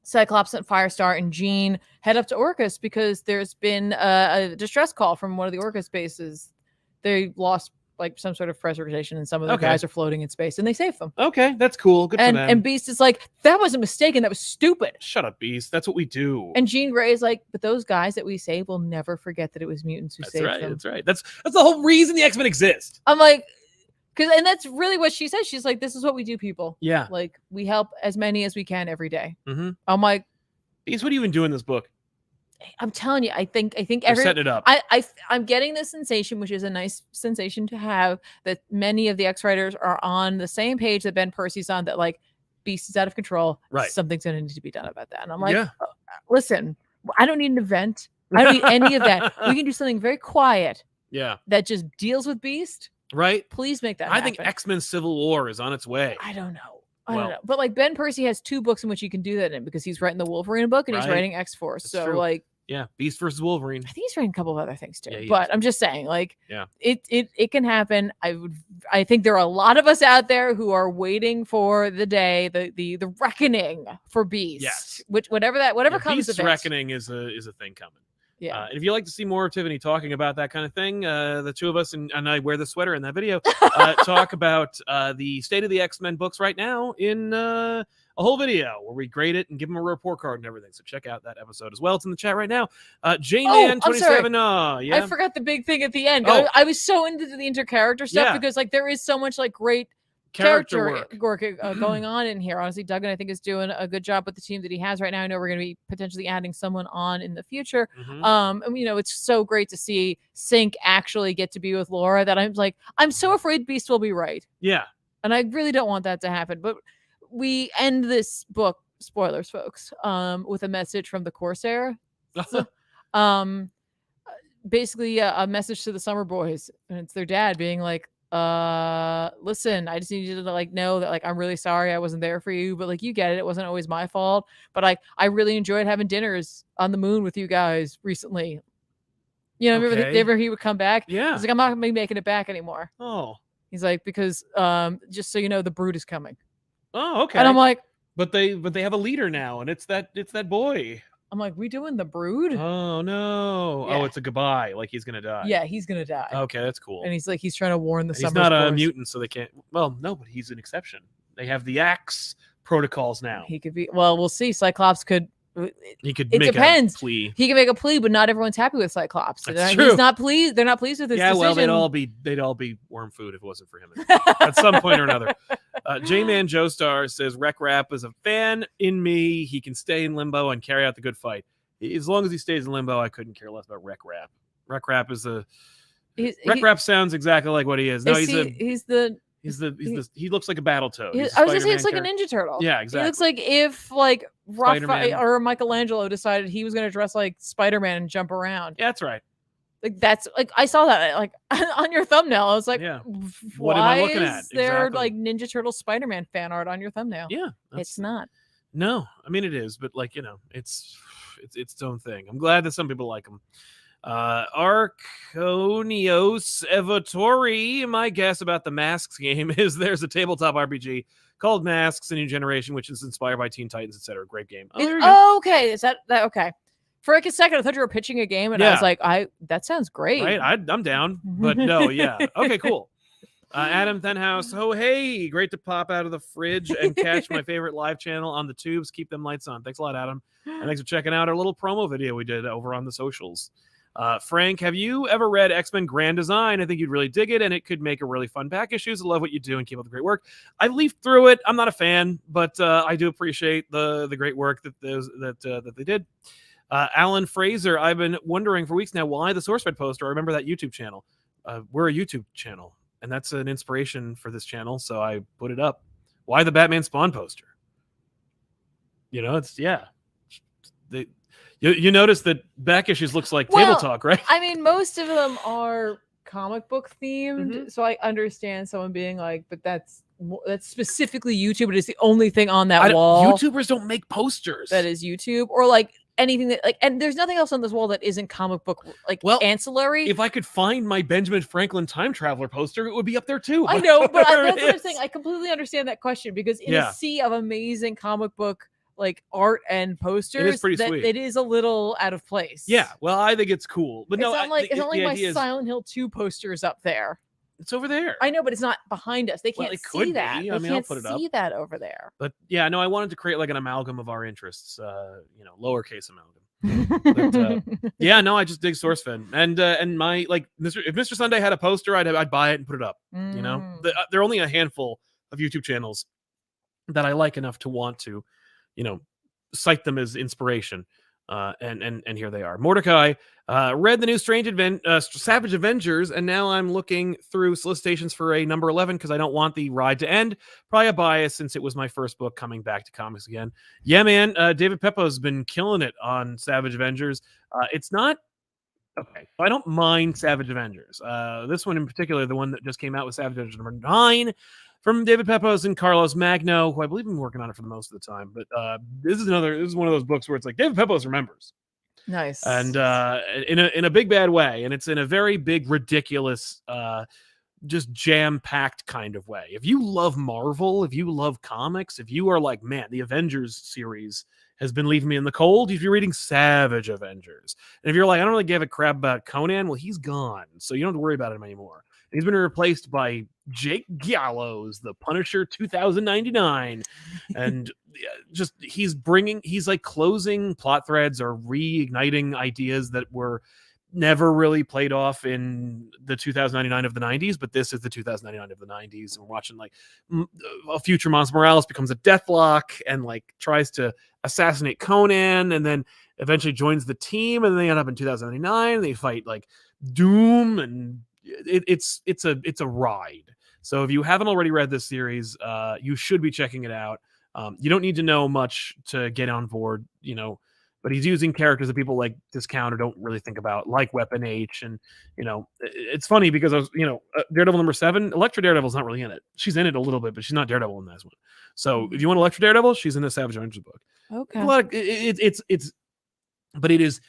Cyclops and Firestar and Jean head up to Orcus because there's been a distress call from one of the Orcus bases. They lost like some sort of pressurization, and some of the guys are floating in space, and they save them. Okay, that's cool. Good for them. And Beast is like, that was a mistake, and that was stupid. Shut up, Beast. That's what we do. And Jean Grey is like, but those guys that we saved will never forget that it was mutants who saved them. That's right. That's the whole reason the X-Men exist. I'm like, and that's really what she says. She's like, this is what we do, people. Yeah. Like, we help as many as we can every day. Mm-hmm. I'm like, Beast, what are you even doing in this book? I'm telling you, I think They're setting it up. I'm getting the sensation, which is a nice sensation to have, that many of the X-writers are on the same page that Ben Percy's on, that like, Beast is out of control. Right. Something's going to need to be done about that. And I'm like, listen, I don't need an event. I don't need any of that. We can do something very quiet. Yeah. That just deals with Beast. Right. Please make that happen. I think X-Men Civil War is on its way. I don't know. I don't know. But like Ben Percy has 2 books in which he can do that in, because he's writing the Wolverine book and he's writing X-Force. That's so true. like, yeah, Beast versus Wolverine. I think he's writing a couple of other things too. Yeah, but I'm just saying, like, it can happen. I think there are a lot of us out there who are waiting for the day, the reckoning for Beast. Yes. Which whatever comes Beast's of it. reckoning is a thing coming. Yeah. And if you'd like to see more of Tiffany talking about that kind of thing, the two of us, and I wear the sweater in that video, talk about the state of the X-Men books right now in a whole video where we grade it and give them a report card and everything. So check out that episode as well. It's in the chat right now. J-Man27. I forgot the big thing at the end. Oh. I was so into the inter-character stuff because like there is so much like great character work going on in here. Honestly, Duggan, I think, is doing a good job with the team that he has right now. I know we're going to be potentially adding someone on in the future. And you know, it's so great to see Sync actually get to be with Laura, that I'm like, I'm so afraid Beast will be right. Yeah. And I really don't want that to happen. But we end this book, spoilers, folks, with a message from the Corsair. Basically a message to the Summer Boys, and it's their dad being like, listen, I just need you to like know that like I'm really sorry I wasn't there for you, but like you get it, it wasn't always my fault, but like I really enjoyed having dinners on the moon with you guys recently. You know, remember he would come back? Yeah. He's like, I'm not gonna be making it back anymore. Oh. He's like, because just so you know, the Brood is coming. Oh, okay. And I'm like, but they have a leader now, and it's that boy. I'm like, we doing the Brood? Oh no! Yeah. Oh, it's a goodbye. Like he's gonna die. Yeah, he's gonna die. Okay, that's cool. And he's like, he's trying to warn the. He's not a mutant, so they can't. Well, no, but he's an exception. They have the Axe protocols now. He could be. Well, we'll see. Cyclops could. He could. It make depends. A plea. He can make a plea, but not everyone's happy with Cyclops. That's true. He's not pleased. They're not pleased with his decision. Well, they'd all be worm food if it wasn't for him at some point or another. J-Man Joestar says Rec Rap is a fan in me. He can stay in limbo and carry out the good fight. As long as he stays in limbo, I couldn't care less about Rec Rap. Rec Rap is Rap sounds exactly like what he is. No, he looks like a Battletoad. I was gonna say it's like a Ninja Turtle. Yeah, exactly. He looks like if like Raphael or Michelangelo decided he was gonna dress like Spider-Man and jump around. Yeah, that's right. Like that's like I saw that like on your thumbnail. I was like, what am I looking at? There like Ninja Turtle Spider-Man fan art on your thumbnail? Yeah, it's not. No, I mean it is, but like you know, it's its own thing. I'm glad that some people like him. Arconios Evatori, my guess about the Masks game is there's a tabletop RPG called Masks: A New Generation, which is inspired by Teen Titans, etc. Great game. Okay, is that okay? For like a second, I thought you were pitching a game, and I was like, that sounds great. Right, I'm down, but no, yeah, okay, cool. Adam Thenhouse, oh hey, great to pop out of the fridge and catch my favorite live channel on the tubes. Keep them lights on. Thanks a lot, Adam, and thanks for checking out our little promo video we did over on the socials. Frank, have you ever read X-Men Grand Design? I think you'd really dig it, and it could make a really fun back issues. I love what you do and keep up the great work. I leafed through it. I'm not a fan, but I do appreciate the great work that they did. Alan Fraser, I've been wondering for weeks now why the SourceFed poster. I remember that YouTube channel. We're a YouTube channel, and that's an inspiration for this channel, so I put it up. Why the Batman Spawn poster? You know, it's You notice that back issues looks like Table Talk, right? I mean, most of them are comic book themed, so I understand someone being like, but that's specifically YouTube. It is the only thing on that wall. YouTubers don't make posters. That is YouTube, or like anything that like, and there's nothing else on this wall that isn't comic book ancillary. If I could find my Benjamin Franklin Time Traveler poster, it would be up there too. I know, but that's what I'm saying. I completely understand that question because in a sea of amazing comic book like art and posters, it is pretty sweet. It is a little out of place. Yeah, well, I think it's cool, but it's not like my Silent Hill 2 posters up there. It's over there. I know, but it's not behind us. They Well, can't it could see that. be. They I mean, I'll can't put it up. see that over there. But yeah, no, I wanted to create like an amalgam of our interests, lowercase amalgam. But yeah, no, I just dig SourceFed, and my like if Mr. Sunday had a poster, I'd buy it and put it up. You know, there are only a handful of YouTube channels that I like enough to want to, cite them as inspiration. And here they are. Mordecai read the new Savage Avengers, and now I'm looking through solicitations for a number 11 because I don't want the ride to end. Probably a bias since it was my first book coming back to comics again. Yeah, man. David Peppo's been killing it on Savage Avengers. It's not okay. I don't mind Savage Avengers. This one in particular, the one that just came out with Savage Avengers number 9. From David Peppo's and Carlos Magno, who I believe have been working on it for the most of the time. But this is one of those books where it's like David Peppo's remembers. Nice. And in a big bad way. And it's in a very big, ridiculous, just jam-packed kind of way. If you love Marvel, if you love comics, if you are like, man, the Avengers series has been leaving me in the cold, if you're reading Savage Avengers. And if you're like, I don't really give a crap about Conan, well, he's gone. So you don't have to worry about him anymore. He's been replaced by Jake Gallows, the Punisher 2099. And just he's like closing plot threads or reigniting ideas that were never really played off in the 2099 of the 90s, but this is the 2099 of the 90s. And we're watching like a future Miles Morales becomes a Deathlock and like tries to assassinate Conan and then eventually joins the team. And then they end up in 2099 and they fight like Doom, and it's a ride. So if you haven't already read this series, you should be checking it out. You don't need to know much to get on board, but he's using characters that people like discount or don't really think about, like Weapon H. And, it's funny because I was, Daredevil number 7, Elektra Daredevil's not really in it. She's in it a little bit, but she's not Daredevil in this one. So if you want Elektra Daredevil, she's in the Savage Avengers book. Okay. But it is,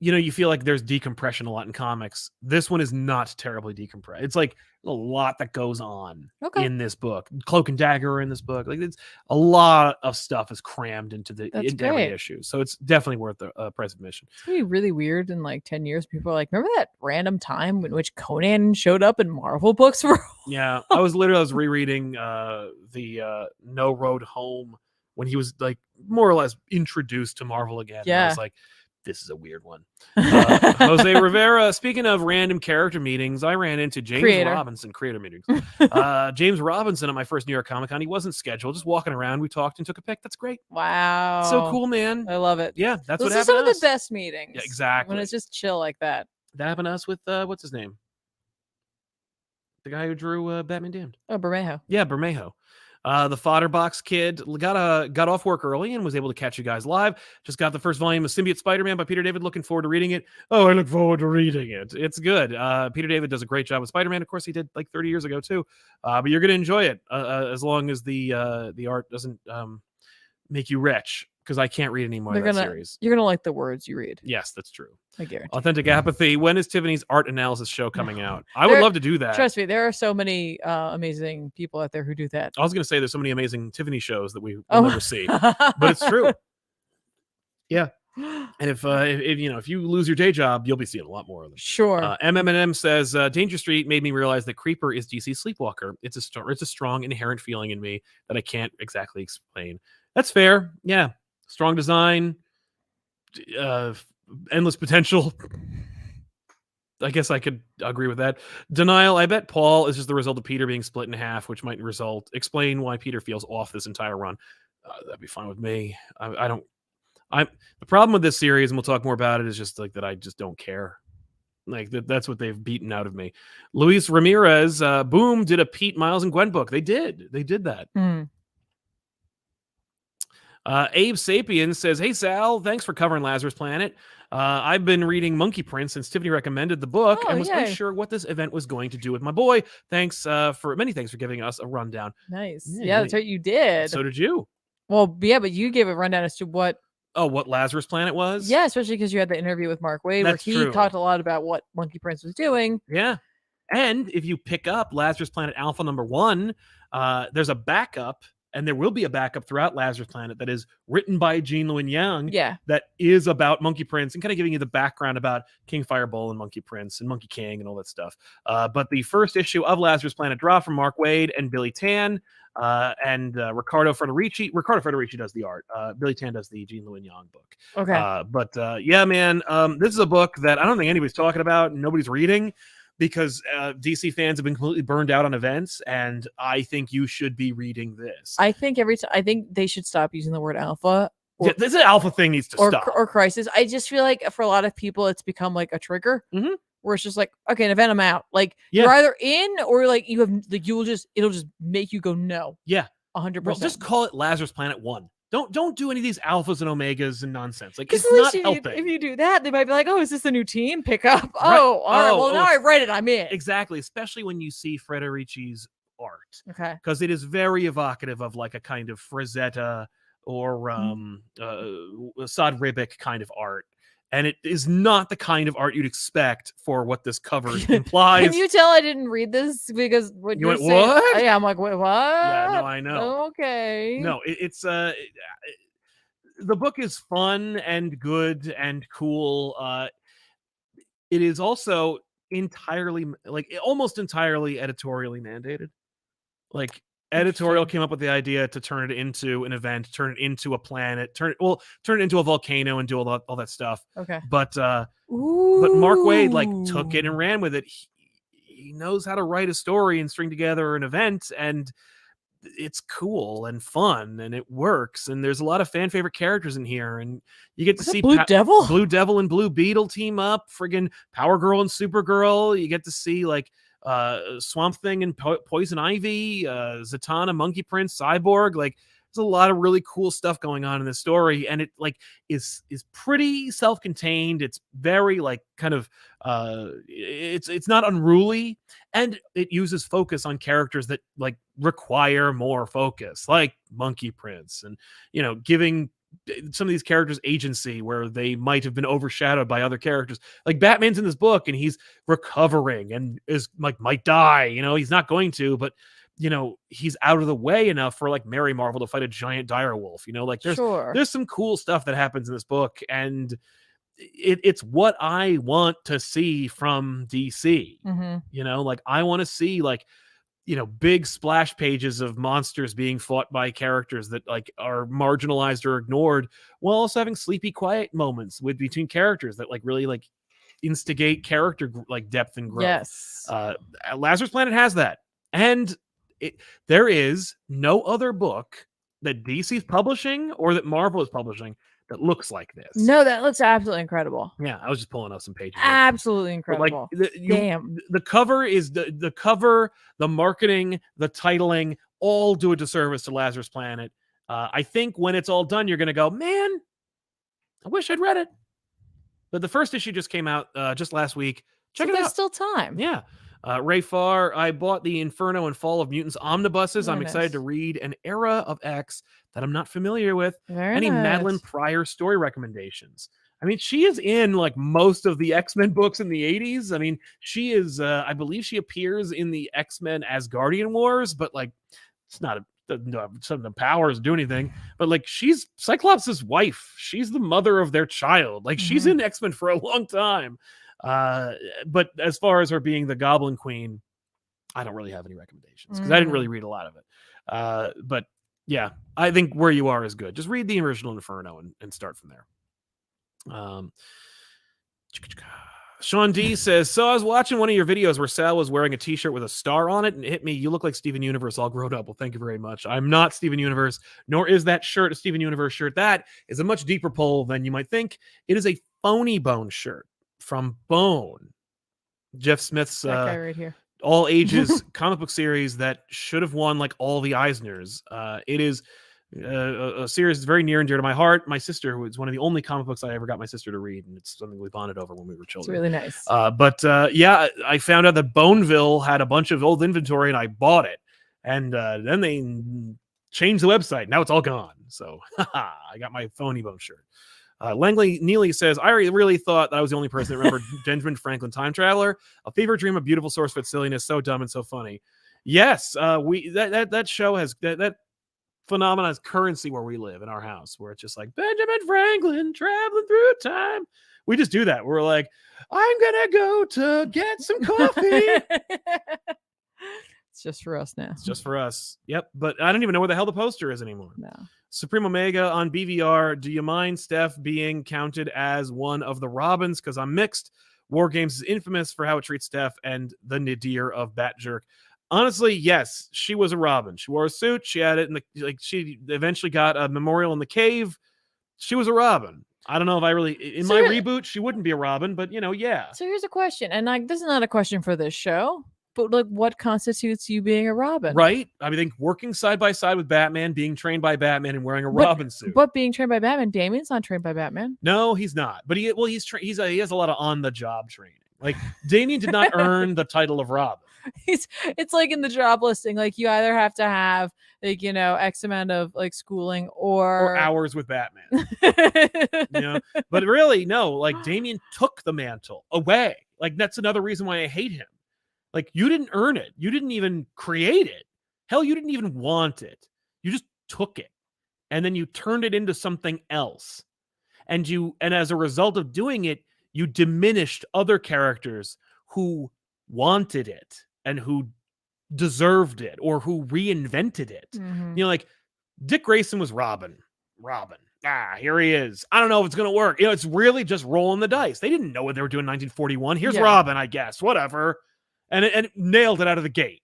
you feel like there's decompression a lot in comics. This one is not terribly decompressed. It's like a lot that goes on in this book. Cloak and Dagger are in this book. Like it's a lot of stuff is crammed into every issue. So it's definitely worth the price of admission. It's gonna be really weird in like 10 years. People are like, remember that random time in which Conan showed up in Marvel books for? Yeah, I was rereading the No Road Home when he was like more or less introduced to Marvel again. Yeah. And I was like, this is a weird one. Jose Rivera, speaking of random character meetings, I ran into James Robinson, creator meetings. James Robinson at my first New York Comic Con. He wasn't scheduled, just walking around. We talked and took a pic. That's great. Wow. So cool, man. I love it. Yeah, that's what happened. Those are some of the best meetings. Yeah, exactly. When it's just chill like that. That happened to us with, what's his name? The guy who drew Batman Damned. Oh, Bermejo. Yeah, Bermejo. The Fodder Box Kid got off work early and was able to catch you guys live. Just got the first volume of Symbiote Spider-Man by Peter David. Looking forward to reading it. Oh, I look forward to reading it. It's good. Peter David does a great job with Spider-Man. Of course, he did like 30 years ago too. But you're going to enjoy it as long as the art doesn't make you rich. Because I can't read any more of that series. You're going to like the words you read. Yes, that's true. I guarantee. Authentic Apathy. When is Tiffany's art analysis show coming out? I would love to do that. Trust me, there are so many amazing people out there who do that. I was going to say there's so many amazing Tiffany shows that we will never see. But it's true. Yeah. And if you lose your day job, you'll be seeing a lot more of them. Sure. M says Danger Street made me realize that Creeper is DC Sleepwalker. It's a strong inherent feeling in me that I can't exactly explain. That's fair. Yeah. Strong design, endless potential. I guess I could agree with that. Denial. I bet Paul is just the result of Peter being split in half, which might explain why Peter feels off this entire run. That'd be fine with me. The problem with this series, and we'll talk more about it, is just like that I just don't care. Like that's what they've beaten out of me. Luis Ramirez, Boom did a Pete, Miles, and Gwen book. They did that. Abe Sapien says, "Hey Sal, thanks for covering Lazarus Planet. I've been reading Monkey Prince since Tiffany recommended the book and was unsure what this event was going to do with my boy. Many thanks for giving us a rundown." Nice. Yeah, that's what you did. So did you. Well, yeah, but you gave a rundown as to what Lazarus Planet was? Yeah, especially because you had the interview with Mark Waid where he talked a lot about what Monkey Prince was doing. Yeah. And if you pick up Lazarus Planet Alpha number 1, there's a backup and there will be a backup throughout Lazarus Planet that is written by Gene Luen Yang. Yeah. That is about Monkey Prince and kind of giving you the background about King Fireball and Monkey Prince and Monkey King and all that stuff. But the first issue of Lazarus Planet dropped from Mark Waid and Billy Tan. And Riccardo Federici. Riccardo Federici does the art. Billy Tan does the Gene Luen Yang book. Okay. But yeah, man, this is a book that I don't think anybody's talking about and nobody's reading because DC fans have been completely burned out on events, and I think you should be reading this. I think I think they should stop using the word alpha. Or, yeah, this alpha thing needs to stop. Or crisis. I just feel like for a lot of people, it's become like a trigger. Mm-hmm. Where it's just like, okay, an event, I'm out. Like you're either in or like you have like it'll just make you go no. Yeah, 100%. Well, just call it Lazarus Planet 1. Don't do any of these alphas and omegas and nonsense. Like it's not helping. If you do that, they might be like, oh, is this a new team? Pick up. Right. Oh, all right. Well, now I've read it. I'm in. Exactly, especially when you see Federici's art. Okay. Because it is very evocative of like a kind of Frazetta or Saad Ribic kind of art. And it is not the kind of art you'd expect for what this cover implies. Can you tell I didn't read this because what you you're went, saying? what? Yeah, I'm like, wait, what? Yeah, no, I know. Okay. No, it's the book is fun and good and cool. It is also entirely almost entirely editorially mandated. Like editorial came up with the idea to turn it into an event, turn it into a planet, turn it into a volcano and do all that stuff. Okay. But Mark Waid like took it and ran with it. He knows how to write a story and string together an event, and it's cool and fun and it works. And there's a lot of fan favorite characters in here, and you get to see Blue Devil and Blue Beetle team up, friggin' Power Girl and Supergirl. You get to see like Swamp Thing and Poison Ivy, Zatanna, Monkey Prince, Cyborg. Like there's a lot of really cool stuff going on in this story, and it like is pretty self-contained. It's very like kind of it's not unruly, and it uses focus on characters that like require more focus, like Monkey Prince, and giving some of these characters agency where they might have been overshadowed by other characters. Like Batman's in this book and he's recovering and is like might die. He's not going to, but he's out of the way enough for like Mary Marvel to fight a giant dire wolf. Like there's some cool stuff that happens in this book, and it's what I want to see from DC. Mm-hmm. Like I want to see like big splash pages of monsters being fought by characters that like are marginalized or ignored, while also having sleepy, quiet moments between characters that like really like instigate character like depth and growth. Yes. Lazarus Planet has that, and there is no other book that DC's publishing or that Marvel is publishing that looks like this. No, that looks absolutely incredible. Yeah, I was just pulling up some pages. Absolutely incredible. Like damn, the cover is the cover, the marketing, the titling, all do a disservice to Lazarus Planet. I think when it's all done, you're gonna go, man, I wish I'd read it. But the first issue just came out just last week. Check it out. There's still time. Yeah. Ray Farr, I bought the Inferno and Fall of Mutants omnibuses. Very I'm excited to read an era of X that I'm not familiar with. Very Any nice. Madeline Pryor story recommendations? I mean, she is in like most of the X-Men books in the 80s. I mean, she is, I believe she appears in the X-Men Asgardian Wars, but like, it's not doesn't have some of the powers do anything, but like she's Cyclops' wife. She's the mother of their child. Like she's in X-Men for a long time. But as far as her being the Goblin Queen, I don't really have any recommendations because I didn't really read a lot of it. But yeah, I think Where You Are is good. Just read the original Inferno and start from there. Sean D says, so I was watching one of your videos where Sal was wearing a t-shirt with a star on it, and it hit me, you look like Steven Universe all grown up. Well, thank you very much. I'm not Steven Universe, nor is that shirt a Steven Universe shirt. That is a much deeper pull than you might think. It is a Phony Bone shirt from Bone, Jeff Smith's that guy right here. all ages comic book series that should have won like all the Eisners. It is a series that's very near and dear to my heart. My sister, who is one of the only comic books I ever got my sister to read, and it's something we bonded over when we were children. It's really nice. But yeah, I found out that Boneville had a bunch of old inventory, and I bought it. And then they changed the website. Now it's all gone. So I got my Phony Bone shirt. Langley Neely says, I really thought that I was the only person that remembered Benjamin Franklin Time Traveler. A fever dream, a beautiful source for its silliness, so dumb and so funny. Yes, that show has that phenomenon as currency where we live in our house, where it's just like Benjamin Franklin traveling through time. We just do that. We're like, I'm gonna go to get some coffee. It's just for us now. It's just for us. Yep. But I don't even know where the hell the poster is anymore. No. Supreme Omega on BVR. Do you mind Steph being counted as one of the Robins? Because I'm mixed. War Games is infamous for how it treats Steph and the nadir of Bat Jerk. Honestly, yes, she was a Robin. She wore a suit. She had it in the she eventually got a memorial in the cave. She was a Robin. I don't know if I really in my reboot she wouldn't be a Robin, but yeah. So here's a question, and like this is not a question for this show, but like what constitutes you being a Robin? Right? I think working side by side with Batman, being trained by Batman, and wearing a Robin suit. But being trained by Batman, Damien's not trained by Batman. No, he's not. But he has a lot of on the job training. Like Damien did not earn the title of Robin. It's like in the job listing, like you either have to have like X amount of like schooling or hours with Batman. But really, no, like Damien took the mantle away. Like that's another reason why I hate him. Like you didn't earn it. You didn't even create it. Hell, you didn't even want it. You just took it. And then you turned it into something else. And as a result of doing it, you diminished other characters who wanted it and who deserved it or who reinvented it. Mm-hmm. Like Dick Grayson was Robin. Here he is. I don't know if it's going to work. It's really just rolling the dice. They didn't know what they were doing in 1941. Here's Robin, I guess. Whatever. And nailed it out of the gate.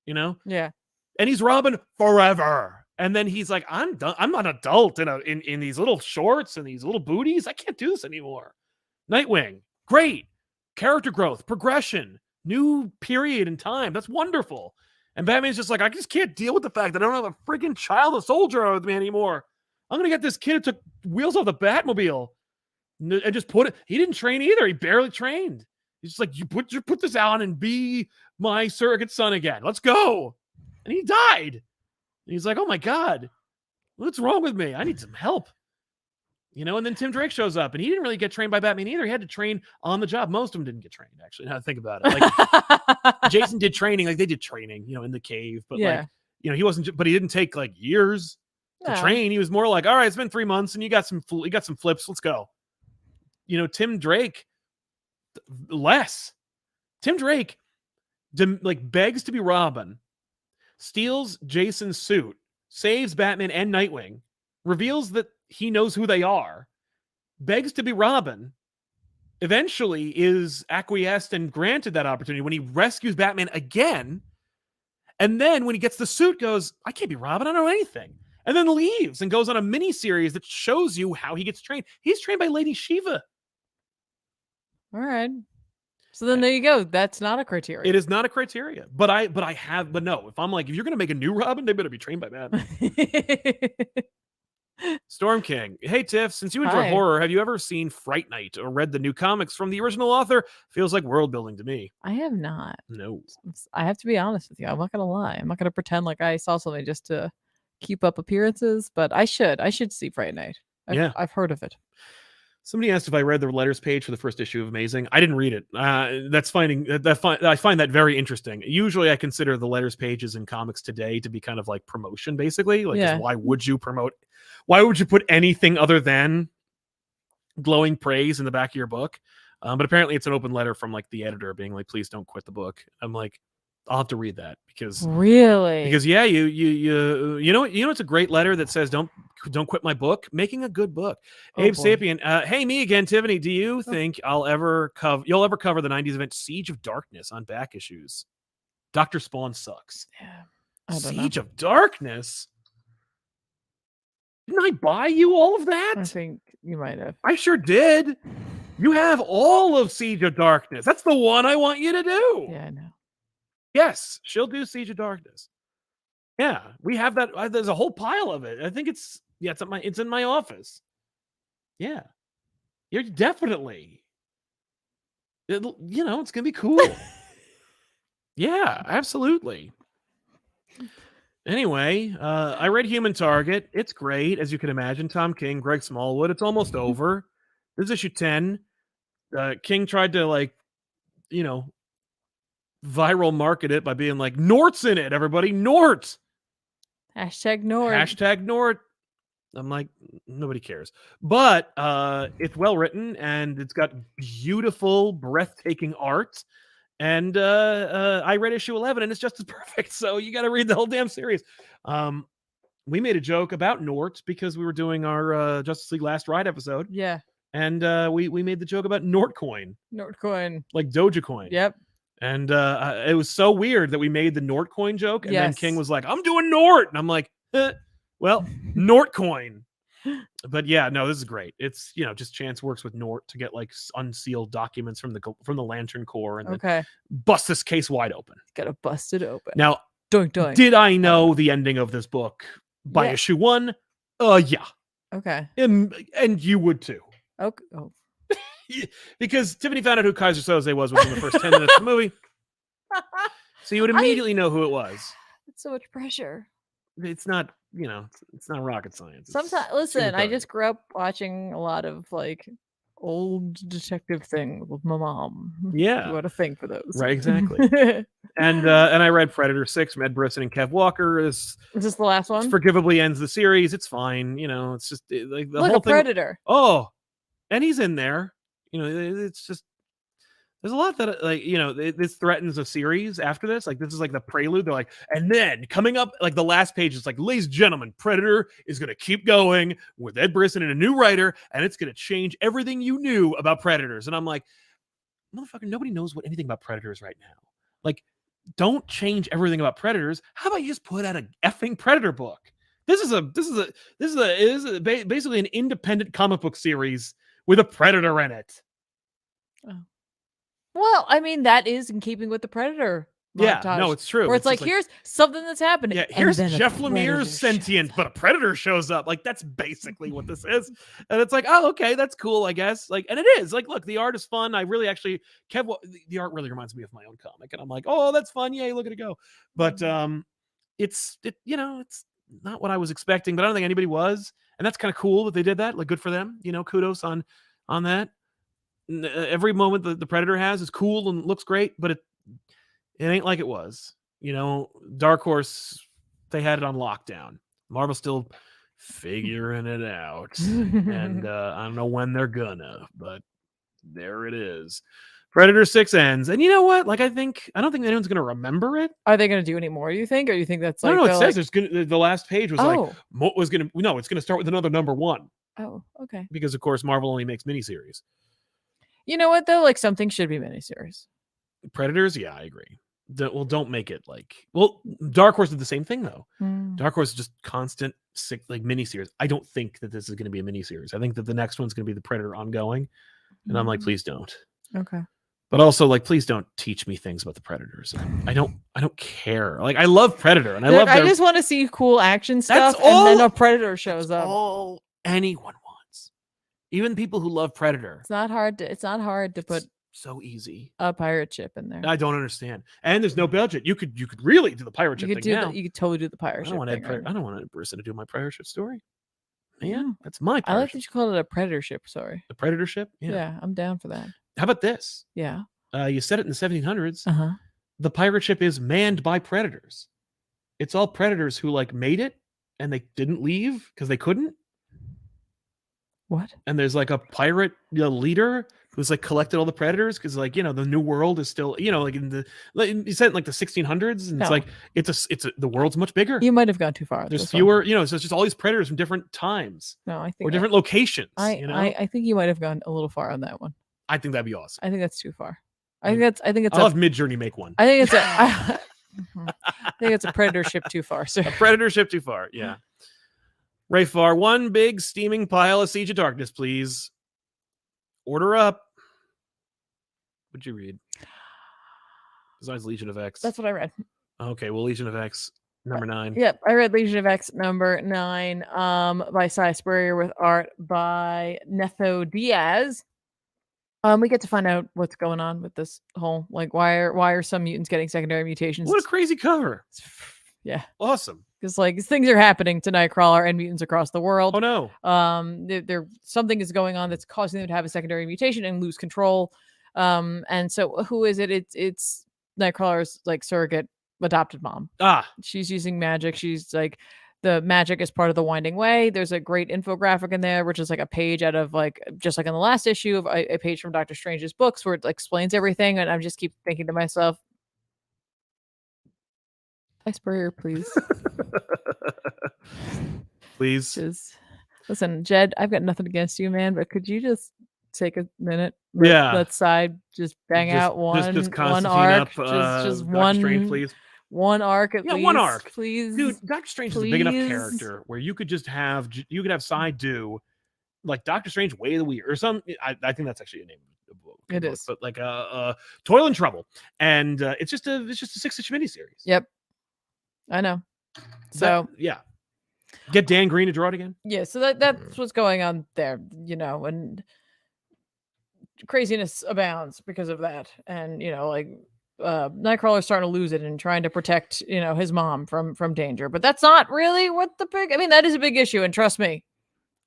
Yeah. And he's Robin forever. And then he's like, I'm done. I'm an adult in these little shorts and these little booties. I can't do this anymore. Nightwing, great. Character growth, progression, new period in time. That's wonderful. And Batman's just like, I just can't deal with the fact that I don't have a freaking child, a soldier with me anymore. I'm going to get this kid who took wheels off the Batmobile and just put it. He didn't train either. He barely trained. He's just like, you put this on and be my surrogate son again. Let's go. And he died. And he's like, oh my God, what's wrong with me? I need some help. And then Tim Drake shows up and he didn't really get trained by Batman either. He had to train on the job. Most of them didn't get trained, actually. Now I think about it. Like Jason did training, like they did training, in the cave, but he wasn't, but he didn't take like years to train. He was more like, all right, it's been 3 months and you got some flips. Let's go. Tim Drake, less. Tim Drake begs to be Robin, steals Jason's suit, saves Batman and Nightwing, reveals that he knows who they are, begs to be Robin, eventually is acquiesced and granted that opportunity when he rescues Batman again. And then when he gets the suit, goes, I can't be Robin. I don't know anything. And then leaves and goes on a mini series that shows you how he gets trained. He's trained by Lady Shiva. All right. So then there you go. That's not a criteria. It is not a criteria. But no, if I'm like, if you're going to make a new Robin, they better be trained by Batman. Storm King. Hey, Tiff, since you enjoy horror, have you ever seen Fright Night or read the new comics from the original author? Feels like world building to me. I have not. No. I have to be honest with you. I'm not going to lie. I'm not going to pretend like I saw something just to keep up appearances, but I should see Fright Night. I've heard of it. Somebody asked if I read the letters page for the first issue of Amazing. I didn't read it. I find that very interesting. Usually I consider the letters pages in comics today to be kind of like promotion, basically. Like, why would you put anything other than glowing praise in the back of your book? But apparently it's an open letter from like the editor being like, please don't quit the book. I'm like, I'll have to read that because you know it's a great letter that says don't quit my book, making a good book. Abe Sapien, hey, me again, Tiffany. Do you think you'll ever cover the 90s event Siege of Darkness on back issues? Dr. Spawn sucks. Yeah, Siege of Darkness. Didn't I buy you all of that? I think you might have. I sure did. You have all of Siege of Darkness. That's the one I want you to do. Yeah, I know. Yes, she'll do Siege of Darkness. Yeah, we have that. There's a whole pile of it. I think it's in my office. Yeah, you're definitely. It's gonna be cool. Yeah, absolutely. Anyway, I read Human Target. It's great, as you can imagine. Tom King, Greg Smallwood. It's almost over. This is issue 10. King tried to viral market it by being like, Nort's in it, everybody. Nort. Nord. Hashtag Nord. I'm like, nobody cares. But it's well written and it's got beautiful, breathtaking art. And I read issue 11 and it's just as perfect. So you got to read the whole damn series. We made a joke about Nort because we were doing our Justice League Last Ride episode. Yeah. And we made the joke about Nortcoin. Nortcoin. Like Dogecoin. Yep. And it was so weird that we made the Nortcoin joke. And then Yes. King was like, I'm doing Nort. And I'm like, well, Nortcoin. But yeah, no, this is great. It's, you know, just Chance works with Nort to get like unsealed documents from the Lantern Corps and then bust this case wide open. Gotta bust it open. Now, doink, doink. Did I know the ending of this book by issue 1? Yeah. Okay. And you would too. Okay. Oh. Because Tiffany found out who Kaiser Soze was within the first 10 minutes of the movie. So you would immediately know who it was. It's so much pressure. It's not, you know, it's not rocket science. Sometimes, listen, I just grew up watching a lot of like old detective things with my mom. Yeah. You had a thing for those. Right, exactly. And I read Predator 6 from Ed Brisson and Kev Walker. Is this the last one? Forgivably ends the series. It's fine. You know, it's just like the whole thing. Predator. Oh, and he's in there. You know, it's just, there's a lot that, like, you know, this threatens a series after this. Like, this is like the prelude. They're like, and then coming up, like the last page is like, ladies and gentlemen, Predator is going to keep going with Ed Brisson and a new writer, and it's going to change everything you knew about Predators. And I'm like, motherfucker, nobody knows anything about Predators right now. Like, don't change everything about Predators. How about you just put out a effing Predator book? This is basically an independent comic book series with a Predator in it. Oh. Well, I mean, that is in keeping with the Predator montage. Yeah, no, it's true. Where it's like, here's something that's happening. Yeah, here's Jeff Lemire's sentient, but a Predator shows up. Like, that's basically what this is. And it's like, oh, okay, that's cool, I guess. Like, and it is. Like, look, the art is fun. I really actually, the art really reminds me of my own comic. And I'm like, oh, that's fun. Yay, look at it go. But it's not what I was expecting, but I don't think anybody was. And that's kind of cool that they did that. Like, good for them. You know, kudos on that. Every moment that the Predator has is cool and looks great, but it ain't like it was. You know, Dark Horse, they had it on lockdown. Marvel's still figuring it out. And I don't know when they're gonna, but there it is. Predator 6 ends. And you know what? Like, I don't think anyone's gonna remember it. Are they gonna do any more, you think? Or you think that's like, no, it says there's gonna, the last page was it's gonna start with another number 1. Oh, okay. Because of course Marvel only makes miniseries. You know what though? Like, something should be miniseries. Predators, yeah, I agree. Don't make it like. Well, Dark Horse did the same thing though. Dark Horse is just constant like miniseries. I don't think that this is going to be a miniseries. I think that the next one's going to be the Predator ongoing, and I'm like, please don't. Okay. But also, like, please don't teach me things about the Predators. I don't care. Like, I love Predator, and I just want to see cool action stuff, and then a Predator shows up. All anyone wants, even people who love Predator. It's not hard to put so easy a pirate ship in there. I don't understand, and there's no budget. You could really do the pirate ship thing now. You could totally do the pirate ship. I don't want Ed Brisson to do my pirate ship story. Man, that's my pirate I like ship. that you called it a Predator ship. Sorry, the Predator ship. Yeah, I'm down for that. How about this? Yeah, you said it in the 1700s. The pirate ship is manned by predators. It's all predators who like made it and they didn't leave because they couldn't. What? And there's like a pirate leader who's like collected all the predators because, like, you know, the new world is still, you know, like you said in like the 1600s, and it's like the world's much bigger. You might have gone too far. There's fewer, you know, so it's just all these predators from different times. No, I think or different locations. I think you might have gone a little far on that one. I think that'd be awesome. I think that's too far. I think it's. I'll have Midjourney make one. I think it's I think it's a predator ship too far. Sir. A predator ship too far. Yeah. Rayfar, one big steaming pile of Siege of Darkness, please. Order up. What'd you read? Besides Legion of X. That's what I read. Okay, well, Legion of X number 9. Yep, I read Legion of X number 9. By Cy Spurrier with art by Netho Diaz. We get to find out what's going on with this whole, like, why are some mutants getting secondary mutations? What a crazy cover. Yeah. Awesome. Because, like, things are happening to Nightcrawler and mutants across the world. Oh, no. Something is going on that's causing them to have a secondary mutation and lose control. And so who is it? It's Nightcrawler's, like, surrogate adopted mom. Ah. She's using magic. She's, like, the magic is part of the Winding Way. There's a great infographic in there, which is like a page out of like, just like in the last issue of a page from Doctor Strange's books where it explains everything. And I just keep thinking to myself, Ice Barrier, please. Please. Just listen, Jed, I've got nothing against you, man, but could you just take a minute? Let side just bang out one arc. Just one Strange, please. One arc at least. One arc, please. Dude, Doctor Strange is a big enough character where you could just have Side do like Doctor Strange Way of the Weird or something. I think that's actually a name of the book. It is, but like Toil and Trouble, and it's just a 6-issue miniseries. Yep, I know. So yeah, get Dan Green to draw it again. Yeah, so that's what's going on there, and craziness abounds because of that, and like Nightcrawler's starting to lose it and trying to protect his mom from danger, but that's not really what that is a big issue. And trust me,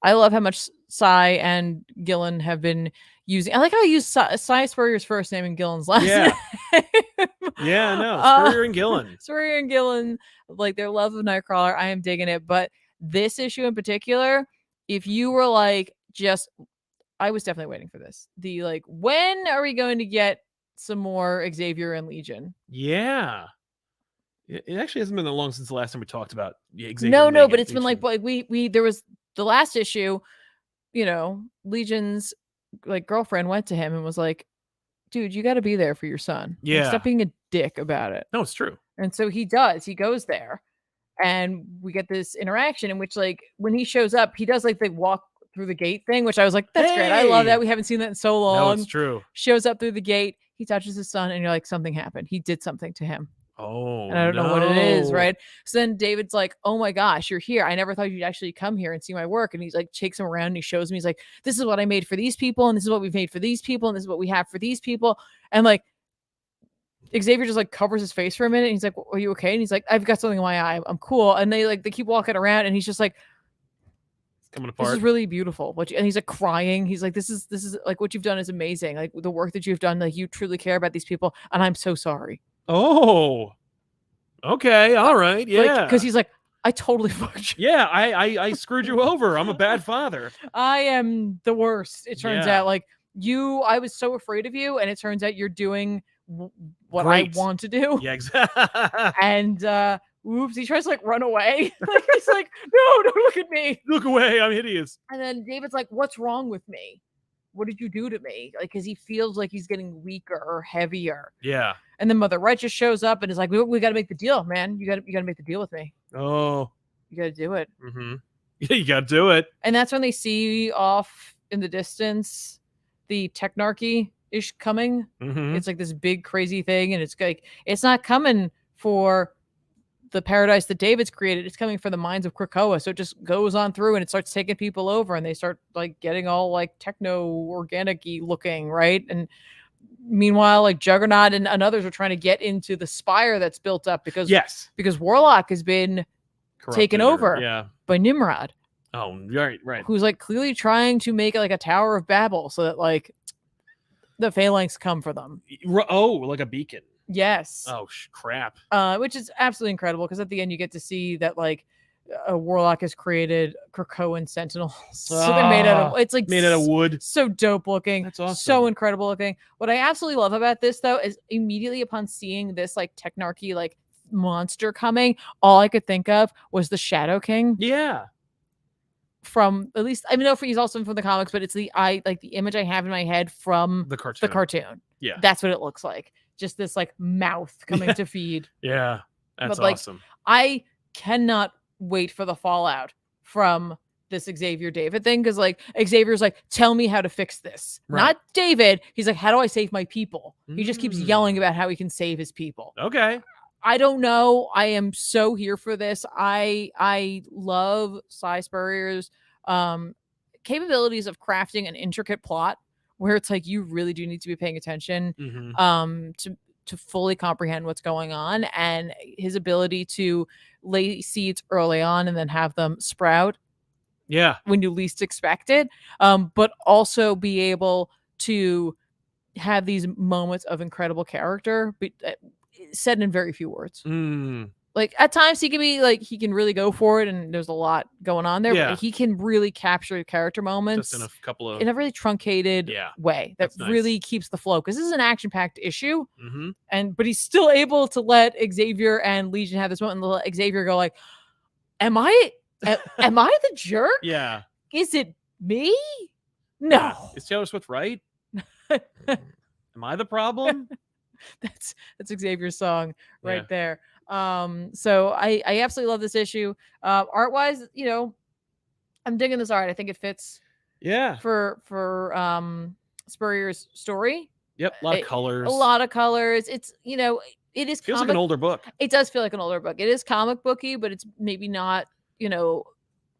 I love how much Cy and Gillen have been using. I like how I use Cy Spurrier's first name and Gillen's last name. Yeah, no, Spurrier and Gillen. Spurrier and Gillen, like their love of Nightcrawler, I am digging it. But this issue in particular, if you were like I was definitely waiting for this. When are we going to get some more Xavier and Legion? Yeah. It actually hasn't been that long since the last time we talked about Xavier. No, but it's been like we there was the last issue, Legion's girlfriend went to him and was like, dude, you got to be there for your son. Yeah. Stop being a dick about it. No, it's true. And so he does. He goes there and we get this interaction in which when he shows up, he does the walk through the gate thing, which I was like, that's great. I love that. We haven't seen that in so long. No, it's true. Shows up through the gate. He touches his son and you're like, something happened. He did something to him. Oh, and I don't know what it is, right? So then David's like, oh my gosh, you're here. I never thought you'd actually come here and see my work. And he's like, takes him around and he shows me, he's like, this is what I made for these people. And this is what we've made for these people. And this is what we have for these people. And Xavier just covers his face for a minute. And he's like, are you okay? And he's like, I've got something in my eye. I'm cool. And they keep walking around and he's just like, it's coming apart. This is really beautiful. And he's crying. He's like, this is what you've done is amazing. The work that you've done, you truly care about these people. And I'm so sorry. Oh, okay. All right. Yeah. Because he's like, I totally fucked you. Yeah. I screwed you over. I'm a bad father. I am the worst. It turns out I was so afraid of you. And it turns out you're doing what I want to do. Yeah, exactly. And, oops, he tries to run away. He's like, no, don't look at me. Look away. I'm hideous. And then David's like, what's wrong with me? What did you do to me? Because he feels like he's getting weaker or heavier. Yeah. And then Mother Right just shows up and is like, we got to make the deal, man. You got to make the deal with me. Oh. You got to do it. Mm-hmm. Yeah, you got to do it. And that's when they see off in the distance the Technarchy-ish coming. Mm-hmm. It's this big crazy thing. And it's not coming for the paradise that David's created. It's coming for the minds of Krakoa. So it just goes on through and it starts taking people over and they start getting all techno organic-y looking, right? And meanwhile, Juggernaut and others are trying to get into the spire that's built up because Warlock has been taken over by Nimrod. Oh, right. Who's clearly trying to make it a Tower of Babel so that the Phalanx come for them. Oh, like a beacon. Yes. Oh, crap. Which is absolutely incredible because at the end you get to see that a Warlock has created Krakoan Sentinels. So they're made out of made out of wood. So dope looking. That's awesome. So incredible looking. What I absolutely love about this though is immediately upon seeing this Technarchy monster coming, all I could think of was the Shadow King. Yeah. From at least I know he's also from the comics, but it's the image I have in my head from the cartoon. Yeah. That's what it looks like. Just this mouth coming to feed. Yeah. That's awesome. I cannot wait for the fallout from this Xavier David thing. Cause Xavier's tell me how to fix this. Right. Not David. He's how do I save my people? He just keeps yelling about how he can save his people. Okay. I don't know. I am so here for this. I love Cy Spurrier's capabilities of crafting an intricate plot where it's you really do need to be paying attention to fully comprehend what's going on, and his ability to lay seeds early on and then have them sprout when you least expect it, but also be able to have these moments of incredible character said in very few words. Like at times he can be like he can really go for it, and there's a lot going on there. Yeah. But he can really capture character moments Just in a couple of in a really truncated way that That's nice. really keeps the flow. Because this is an action-packed issue, Mm-hmm. but he's still able to let Xavier and Legion have this moment, and let Xavier go like, "Am I the jerk? Yeah. Is it me? No. Yeah. Is Taylor Swift right? Am I the problem?" That's Xavier's song right there. So I absolutely love this issue. Art wise, I'm digging this art. I think it fits. Yeah. For Spurrier's story. Yep. A lot of colors. A lot of colors. It's it is feels like an older book. It does feel like an older book. It is comic booky, but it's maybe not.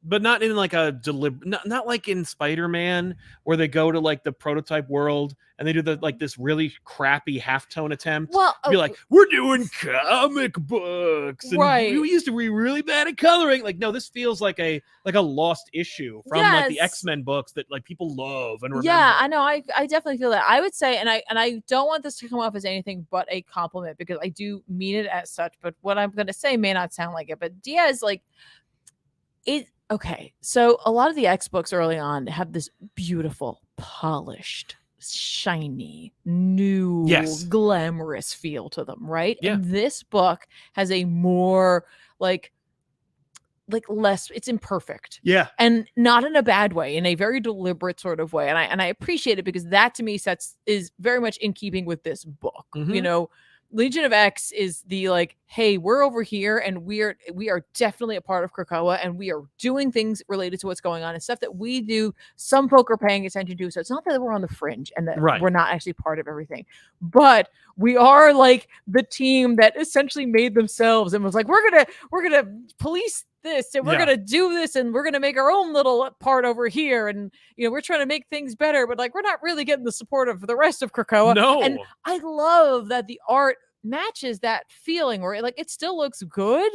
But not in like a not like in Spider-Man where they go to like the prototype world and they do this really crappy halftone attempt. Well, be like, we're doing comic books, and right? We used to be really bad at coloring. Like, no, this feels like a lost issue from like the X-Men books that like people love and remember. Yeah, I know. I definitely feel that. I would say, and I don't want this to come off as anything but a compliment because I do mean it as such. But what I'm gonna say may not sound like it. But Diaz, like it. Okay, so a lot of the X books early on have this beautiful, polished, shiny, new, glamorous feel to them, right? Yeah. And this book has a more like less, it's imperfect. Yeah. And not in a bad way, in a very deliberate sort of way. And I appreciate it because that to me is very much in keeping with this book. Legion of X is the like, hey, we're over here and we are definitely a part of Krakoa and we are doing things related to what's going on and stuff that we do. Some folk are paying attention to. So it's not that we're on the fringe and that we're not actually part of everything, but we are like the team that essentially made themselves and was like, we're gonna police this and we're gonna do this and we're gonna make our own little part over here and we're trying to make things better, but like we're not really getting the support of the rest of Krakoa. No. And I love that the art matches that feeling where it still looks good,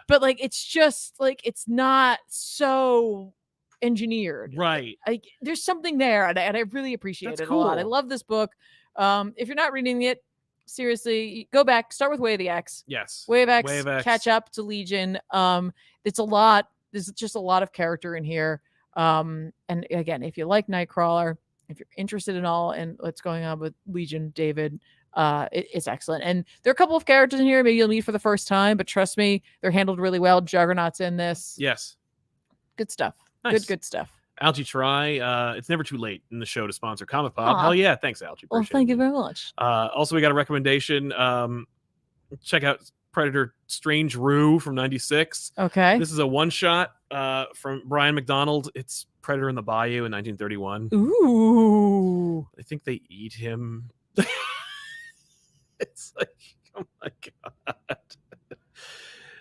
but like it's just like it's not so engineered, right? There's something there, and I really appreciate it a lot. I love this book. If you're not reading it, seriously, go back, start with Way of the X. Yes, Way of X, catch up to Legion. It's a lot. There's just a lot of character in here. And again, if you like Nightcrawler, if you're interested in all and what's going on with Legion, David, it's excellent. And there are a couple of characters in here maybe you'll meet for the first time, but trust me, they're handled really well. Juggernaut's in this. Yes. Good stuff. Nice. Good stuff. Algie Try, it's never too late in the show to sponsor ComicPop. Hell yeah. Thanks, Algie. Well, thank you very much. Also, we got a recommendation. Check out Predator Strange Rue from 96. Okay. This is a one-shot from Brian McDonald. It's Predator in the Bayou in 1931. Ooh. I think they eat him. It's like, oh my God.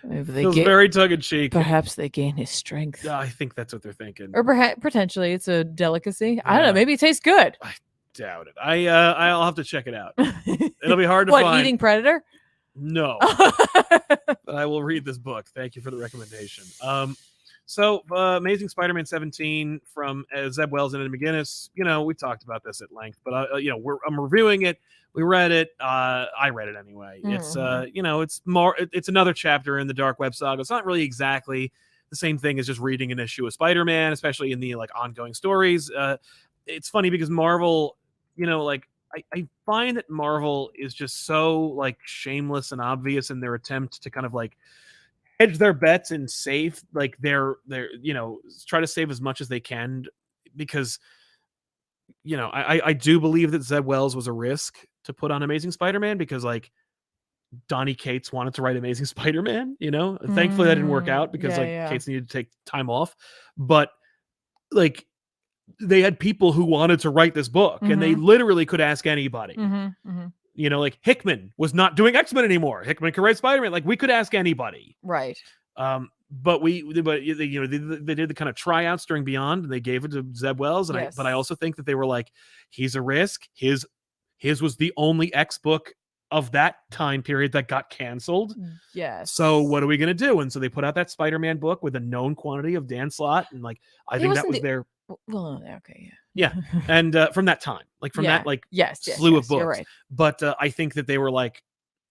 Maybe Feels very tongue-in-cheek. Perhaps they gain his strength. I think that's what they're thinking. Or potentially it's a delicacy. I don't know. Maybe it tastes good. I doubt it. I'll have to check it out. It'll be hard to find. Eating Predator? No. But I will read this book. Thank you for the recommendation. So Amazing Spider-Man 17 from Zeb Wells and Ed McGuinness. We talked about this at length, but I'm reviewing it. We read it. I read it anyway. It's it's another chapter in the Dark Web saga. It's not really exactly the same thing as just reading an issue of Spider-Man, especially in the ongoing stories. It's funny because Marvel, I find that Marvel is just so shameless and obvious in their attempt to kind of hedge their bets and save their try to save as much as they can, because I do believe that Zeb Wells was a risk to put on Amazing Spider-Man because Donny Cates wanted to write Amazing Spider-Man, thankfully that didn't work out because Cates needed to take time off, but they had people who wanted to write this book and they literally could ask anybody. Hickman was not doing X-Men anymore. Hickman could write Spider-Man. We could ask anybody. Right. But they did the kind of tryouts during Beyond and they gave it to Zeb Wells. And but I also think that they were he's a risk. His was the only X book of that time period that got canceled. Yes. So what are we going to do? And so they put out that Spider-Man book with a known quantity of Dan Slott. And I think that was their, well, okay. Yeah. And from that time, from that slew of books. You're right. But I think that they were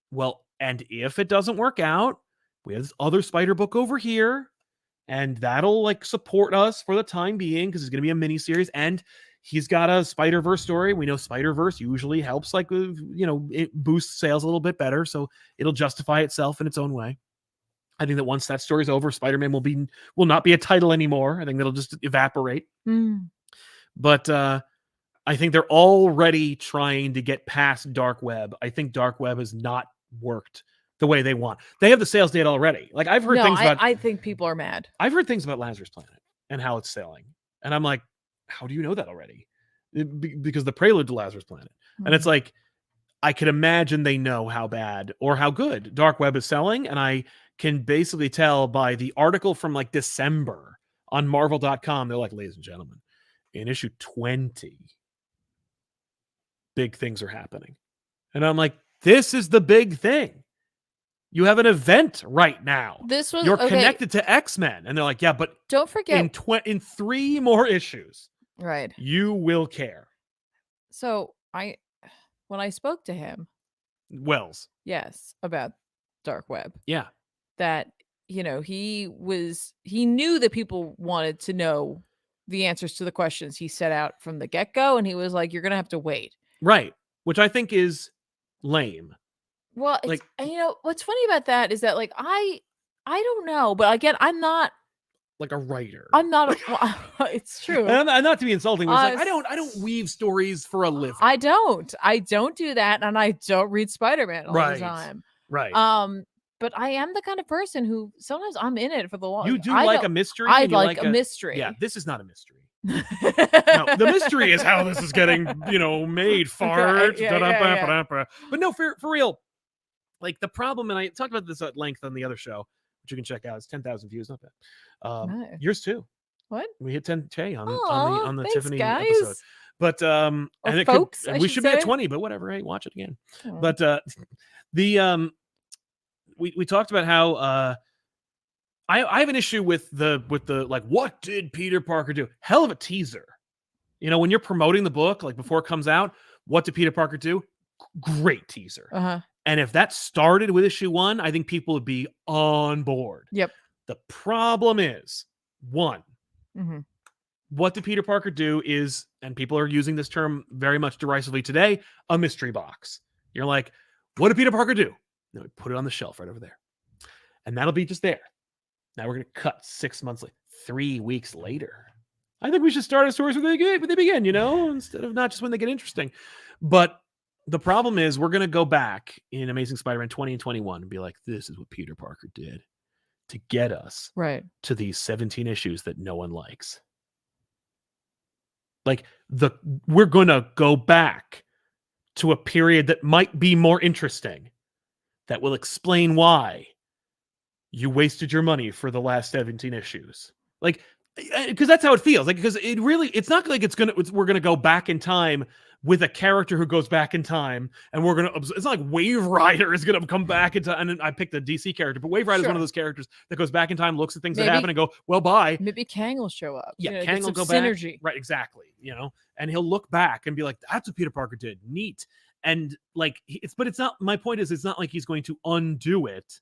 well, and if it doesn't work out, we have this other Spider book over here, and that'll like support us for the time being because it's going to be a mini series. And he's got a Spider-Verse story. We know Spider-Verse usually helps, like, it boosts sales a little bit better, so it'll justify itself in its own way. I think that once that story's over, Spider-Man will not be a title anymore. I think that'll just evaporate. But I think they're already trying to get past Dark Web. I think Dark Web has not worked the way they want. They have the sales data already. Like, I've heard things about. I think people are mad. I've heard things about Lazarus Planet and how it's selling, and I'm like, how do you know that already? Because the prelude to Lazarus Planet, and it's like, I could imagine they know how bad or how good Dark Web is selling, and I can basically tell by the article from like December on Marvel.com. They're like, ladies and gentlemen, in issue 20, big things are happening, and I'm like, this is the big thing. You have an event right now. You're connected to X-Men. And they're like, yeah, but don't forget in 3 more issues, right, you will care. So when I spoke to him, Wells, yes, about Dark Web, yeah, that he knew that people wanted to know the answers to the questions he set out from the get-go, and he was like, you're gonna have to wait, right? Which I think is lame. Well, it's, like, what's funny about that is that, like, I don't know, but again, I'm not like a writer. I'm not. It's true. And I'm not to be insulting, but it's like, I don't weave stories for a living. I don't do that, and I don't read Spider-Man all the time. Right. But I am the kind of person who sometimes I'm in it for the long. You do like a mystery. I like a mystery. Yeah, this is not a mystery. No, the mystery is how this is getting, made. Fart. Yeah. But no, for real. Like, the problem, and I talked about this at length on the other show, which you can check out. It's 10,000 views, not bad. Nice. Yours too. What? We hit 10K on the thanks, Tiffany guys. episode. But and it folks, we should be at 20, but whatever. Hey, watch it again. Oh. But we talked about how I have an issue with the like, what did Peter Parker do? Hell of a teaser. When you're promoting the book, like before it comes out, what did Peter Parker do? Great teaser. And if that started with issue 1, I think people would be on board. Yep. The problem is, 1, what did Peter Parker do is, and people are using this term very much derisively today, a mystery box. You're like, what did Peter Parker do? No, we put it on the shelf right over there. And that'll be just there. Now we're going to cut 6 months later, 3 weeks later. I think we should start our stories where they begin, instead of not just when they get interesting. But the problem is, we're going to go back in Amazing Spider-Man 20 and 21 and be like, this is what Peter Parker did to get us to these 17 issues that no one likes. Like, we're going to go back to a period that might be more interesting, that will explain why you wasted your money for the last 17 issues. Like, because that's how it feels. Like, because it's not like we're going to go back in time with a character who goes back in time, and it's not like Wave Rider is going to come back into, and I picked a DC character, but Wave Rider is one of those characters that goes back in time, looks at things that happen and go, well, bye. Maybe Kang will show up. Yeah, Kang will go synergy. Back. Right, exactly. And he'll look back and be like, that's what Peter Parker did. Neat. And like, it's not, my point is, it's not like he's going to undo it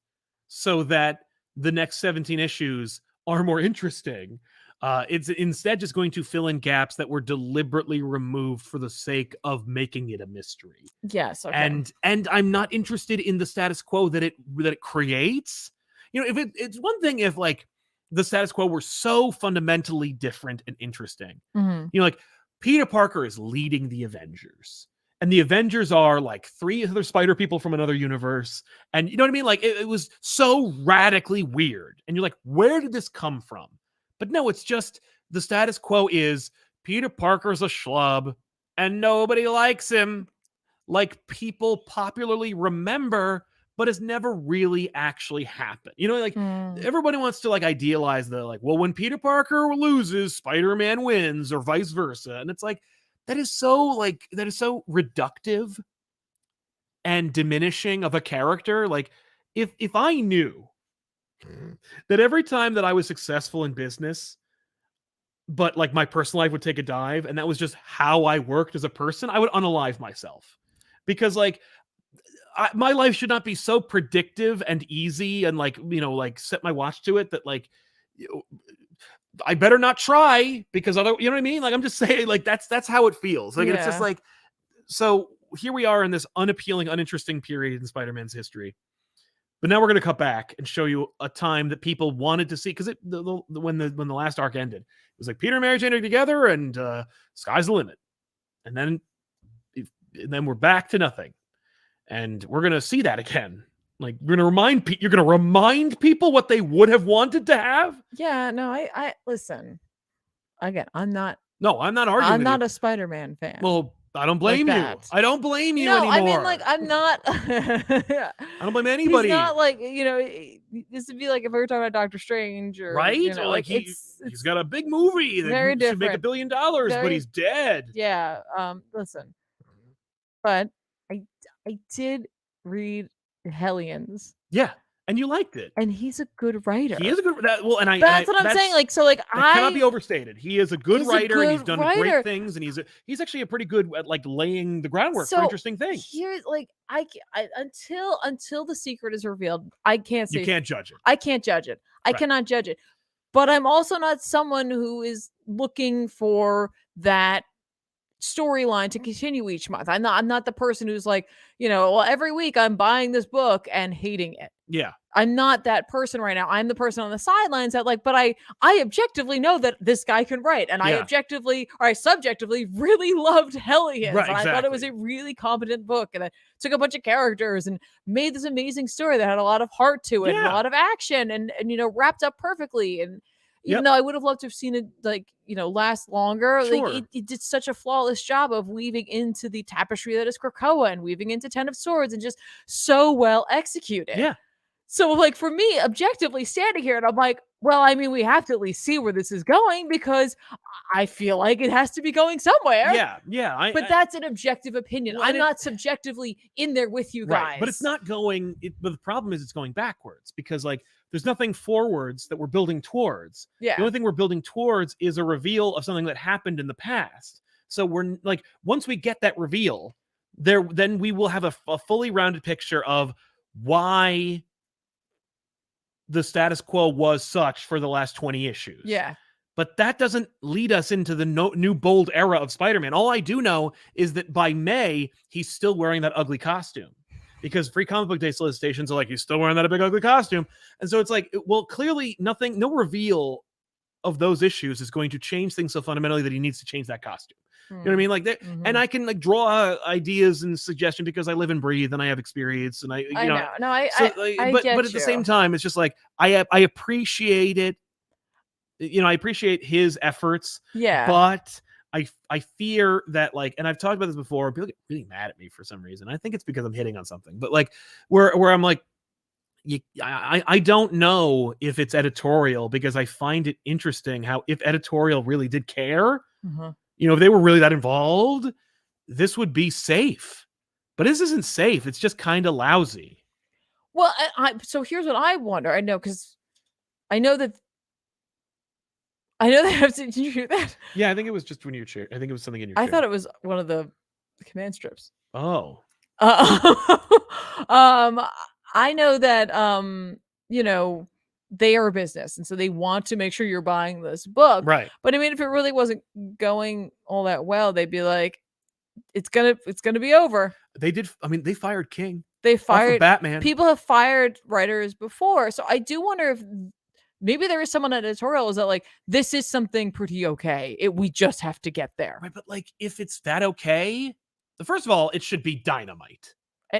so that the next 17 issues are more interesting. It's instead just going to fill in gaps that were deliberately removed for the sake of making it a mystery. Yes. Okay. And I'm not interested in the status quo that it creates. If it's one thing if like the status quo were so fundamentally different and interesting. Like, Peter Parker is leading the Avengers, and the Avengers are like 3 other spider people from another universe. And you know what I mean? Like, it was so radically weird. And you're like, where did this come from? But no, it's just the status quo is Peter Parker's a schlub and nobody likes him, like people popularly remember, but has never really actually happened. Like everybody wants to like idealize well, when Peter Parker loses, Spider-Man wins, or vice versa. And it's like, that is so reductive and diminishing of a character. Like, if I knew that every time that I was successful in business, but like my personal life would take a dive, and that was just how I worked as a person, I would unalive myself. Because like, my life should not be so predictive and easy and like, like set my watch to it that like, I better not try because other, you know what I mean? Like, I'm just saying like, that's how it feels. Like, it's just like, so here we are in this unappealing, uninteresting period in Spider-Man's history. But now we're going to cut back and show you a time that people wanted to see, because when the last arc ended, it was like Peter and Mary Jane are together and sky's the limit. And then we're back to nothing. And we're going to see that again. Like, you're going to remind people what they would have wanted to have. Yeah, no, I listen. Again, I'm not arguing. I'm not a Spider-Man fan. Well, I don't blame you. I don't blame you anymore. I mean, like, I'm not. I don't blame anybody. He's not like, this would be like if we were talking about Doctor Strange, or right? Like he's got a big movie that very should make $1 billion, but he's dead. Yeah. Listen, but I did read Hellions. Yeah. And you liked it. And he's a good writer. He is a good that's what I'm saying. Like, so like that cannot be overstated. He is a good writer, and he's done great things, and he's actually a pretty good at like laying the groundwork for interesting things. Here's like I until the secret is revealed, I can't say you can't judge it. I can't judge it. I cannot judge it. But I'm also not someone who is looking for that storyline to continue each month. I'm not the person who's like, well, every week I'm buying this book and hating it. Yeah. I'm not that person right now. I'm the person on the sidelines that like, but I objectively know that this guy can write, and I subjectively really loved Hellions. Right, and I thought it was a really competent book, and I took a bunch of characters and made this amazing story that had a lot of heart to it and a lot of action and wrapped up perfectly. And even though I would have loved to have seen it like, last longer, like it did such a flawless job of weaving into the tapestry that is Krakoa and weaving into Ten of Swords, and just so well executed. Yeah. So like for me, objectively standing here, and I'm like, well, I mean, we have to at least see where this is going, because I feel like it has to be going somewhere. Yeah. But that's an objective opinion. I'm not subjectively in there with you guys. Right, but it's not going. But the problem is it's going backwards, because like there's nothing forwards that we're building towards. Yeah. The only thing we're building towards is a reveal of something that happened in the past. So we're like, once we get that reveal, then we will have a fully rounded picture of why the status quo was such for the last 20 issues. Yeah. But that doesn't lead us into the new bold era of Spider-Man. All I do know is that by May, he's still wearing that ugly costume, because Free Comic Book Day solicitations are like, he's still wearing that big ugly costume. And so it's like, well, clearly no reveal of those issues is going to change things so fundamentally that he needs to change that costume. You know what I mean? Like that, and I can like draw ideas and suggestions because I live and breathe and I have experience, and I know. No, I but at the same time, it's just like I appreciate it. I appreciate his efforts. Yeah. But I fear that, like, and I've talked about this before, people get really mad at me for some reason. I think it's because I'm hitting on something, but like where I'm like, I don't know if it's editorial, because I find it interesting how if editorial really did care, if they were really that involved, this would be safe. But this isn't safe. It's just kind of lousy. Well, so here's what I wonder. I know that did you hear that? Yeah, I think it was just when you chair. I think it was something in your chair. I thought it was one of the command strips. Oh. I know that they are a business, and so they want to make sure you're buying this book. Right. But I mean, if it really wasn't going all that well, they'd be like, it's gonna be over. They did. I mean, they fired King. They fired Batman. People have fired writers before. So I do wonder if maybe there is someone at editorial is that like, this is something pretty okay. We just have to get there. Right. But like, if it's that okay, first of all, it should be dynamite.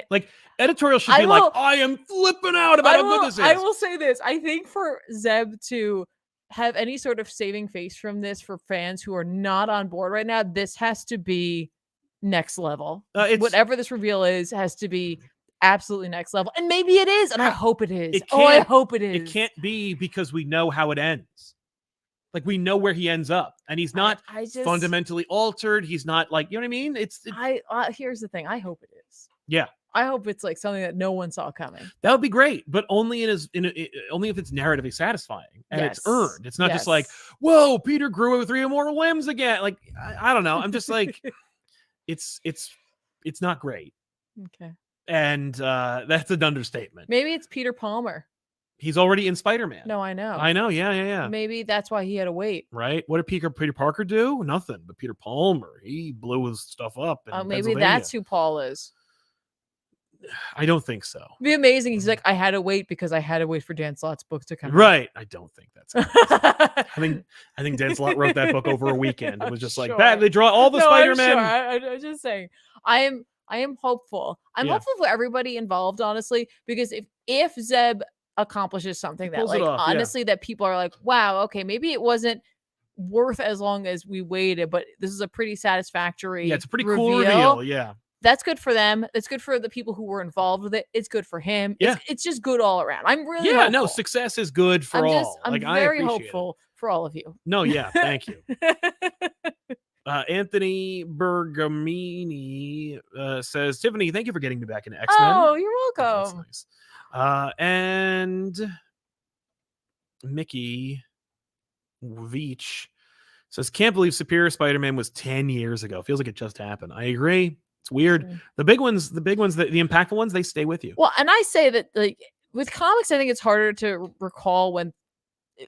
Like, editorial should be like, I am flipping out about how good this is. I will say this. I think for Zeb to have any sort of saving face from this for fans who are not on board right now, this has to be next level. Whatever this reveal is has to be absolutely next level. And maybe it is. And I hope it is. I hope it is. It can't be, because we know how it ends. Like, we know where he ends up, and he's not fundamentally altered. He's not like, you know what I mean? Here's the thing. I hope it is. Yeah. I hope it's like something that no one saw coming. That would be great, but only only if it's narratively satisfying and it's earned. It's not just like, whoa, Peter grew with 3 immortal limbs again. Like, I don't know. I'm just like, it's not great. Okay. And that's an understatement. Maybe it's Peter Palmer. He's already in Spider-Man. No, I know. I know. Yeah. Maybe that's why he had to wait. Right? What did Peter Parker do? Nothing. But Peter Palmer, he blew his stuff up. Maybe that's who Paul is. I don't think so. It'd be amazing. He's like, I had to wait because I had to wait for Dan Slott's book to come out. Right. I don't think that's I think Dan Slott wrote that book over a weekend. It was just like that. They draw all the Spider-Man. I'm just saying. I am hopeful. I'm hopeful for everybody involved, honestly, because if Zeb accomplishes something that, like, honestly, that people are like, wow, okay, maybe it wasn't worth as long as we waited, but this is a pretty satisfactory. Yeah, it's a pretty cool reveal. Yeah. That's good for them. It's good for the people who were involved with it. It's good for him. Yeah. It's just good all around. I'm really hopeful. No, success is good for all. I'm very hopeful for all of you. No, yeah, thank you. Anthony Bergamini says, Tiffany, thank you for getting me back into X-Men. Oh, you're welcome. Oh, that's nice. And Mickey Veach says, can't believe Superior Spider-Man was 10 years ago. Feels like it just happened. I agree. It's weird. The big ones, the impactful ones, they stay with you. Well, and I say that, like, with comics, I think it's harder to recall when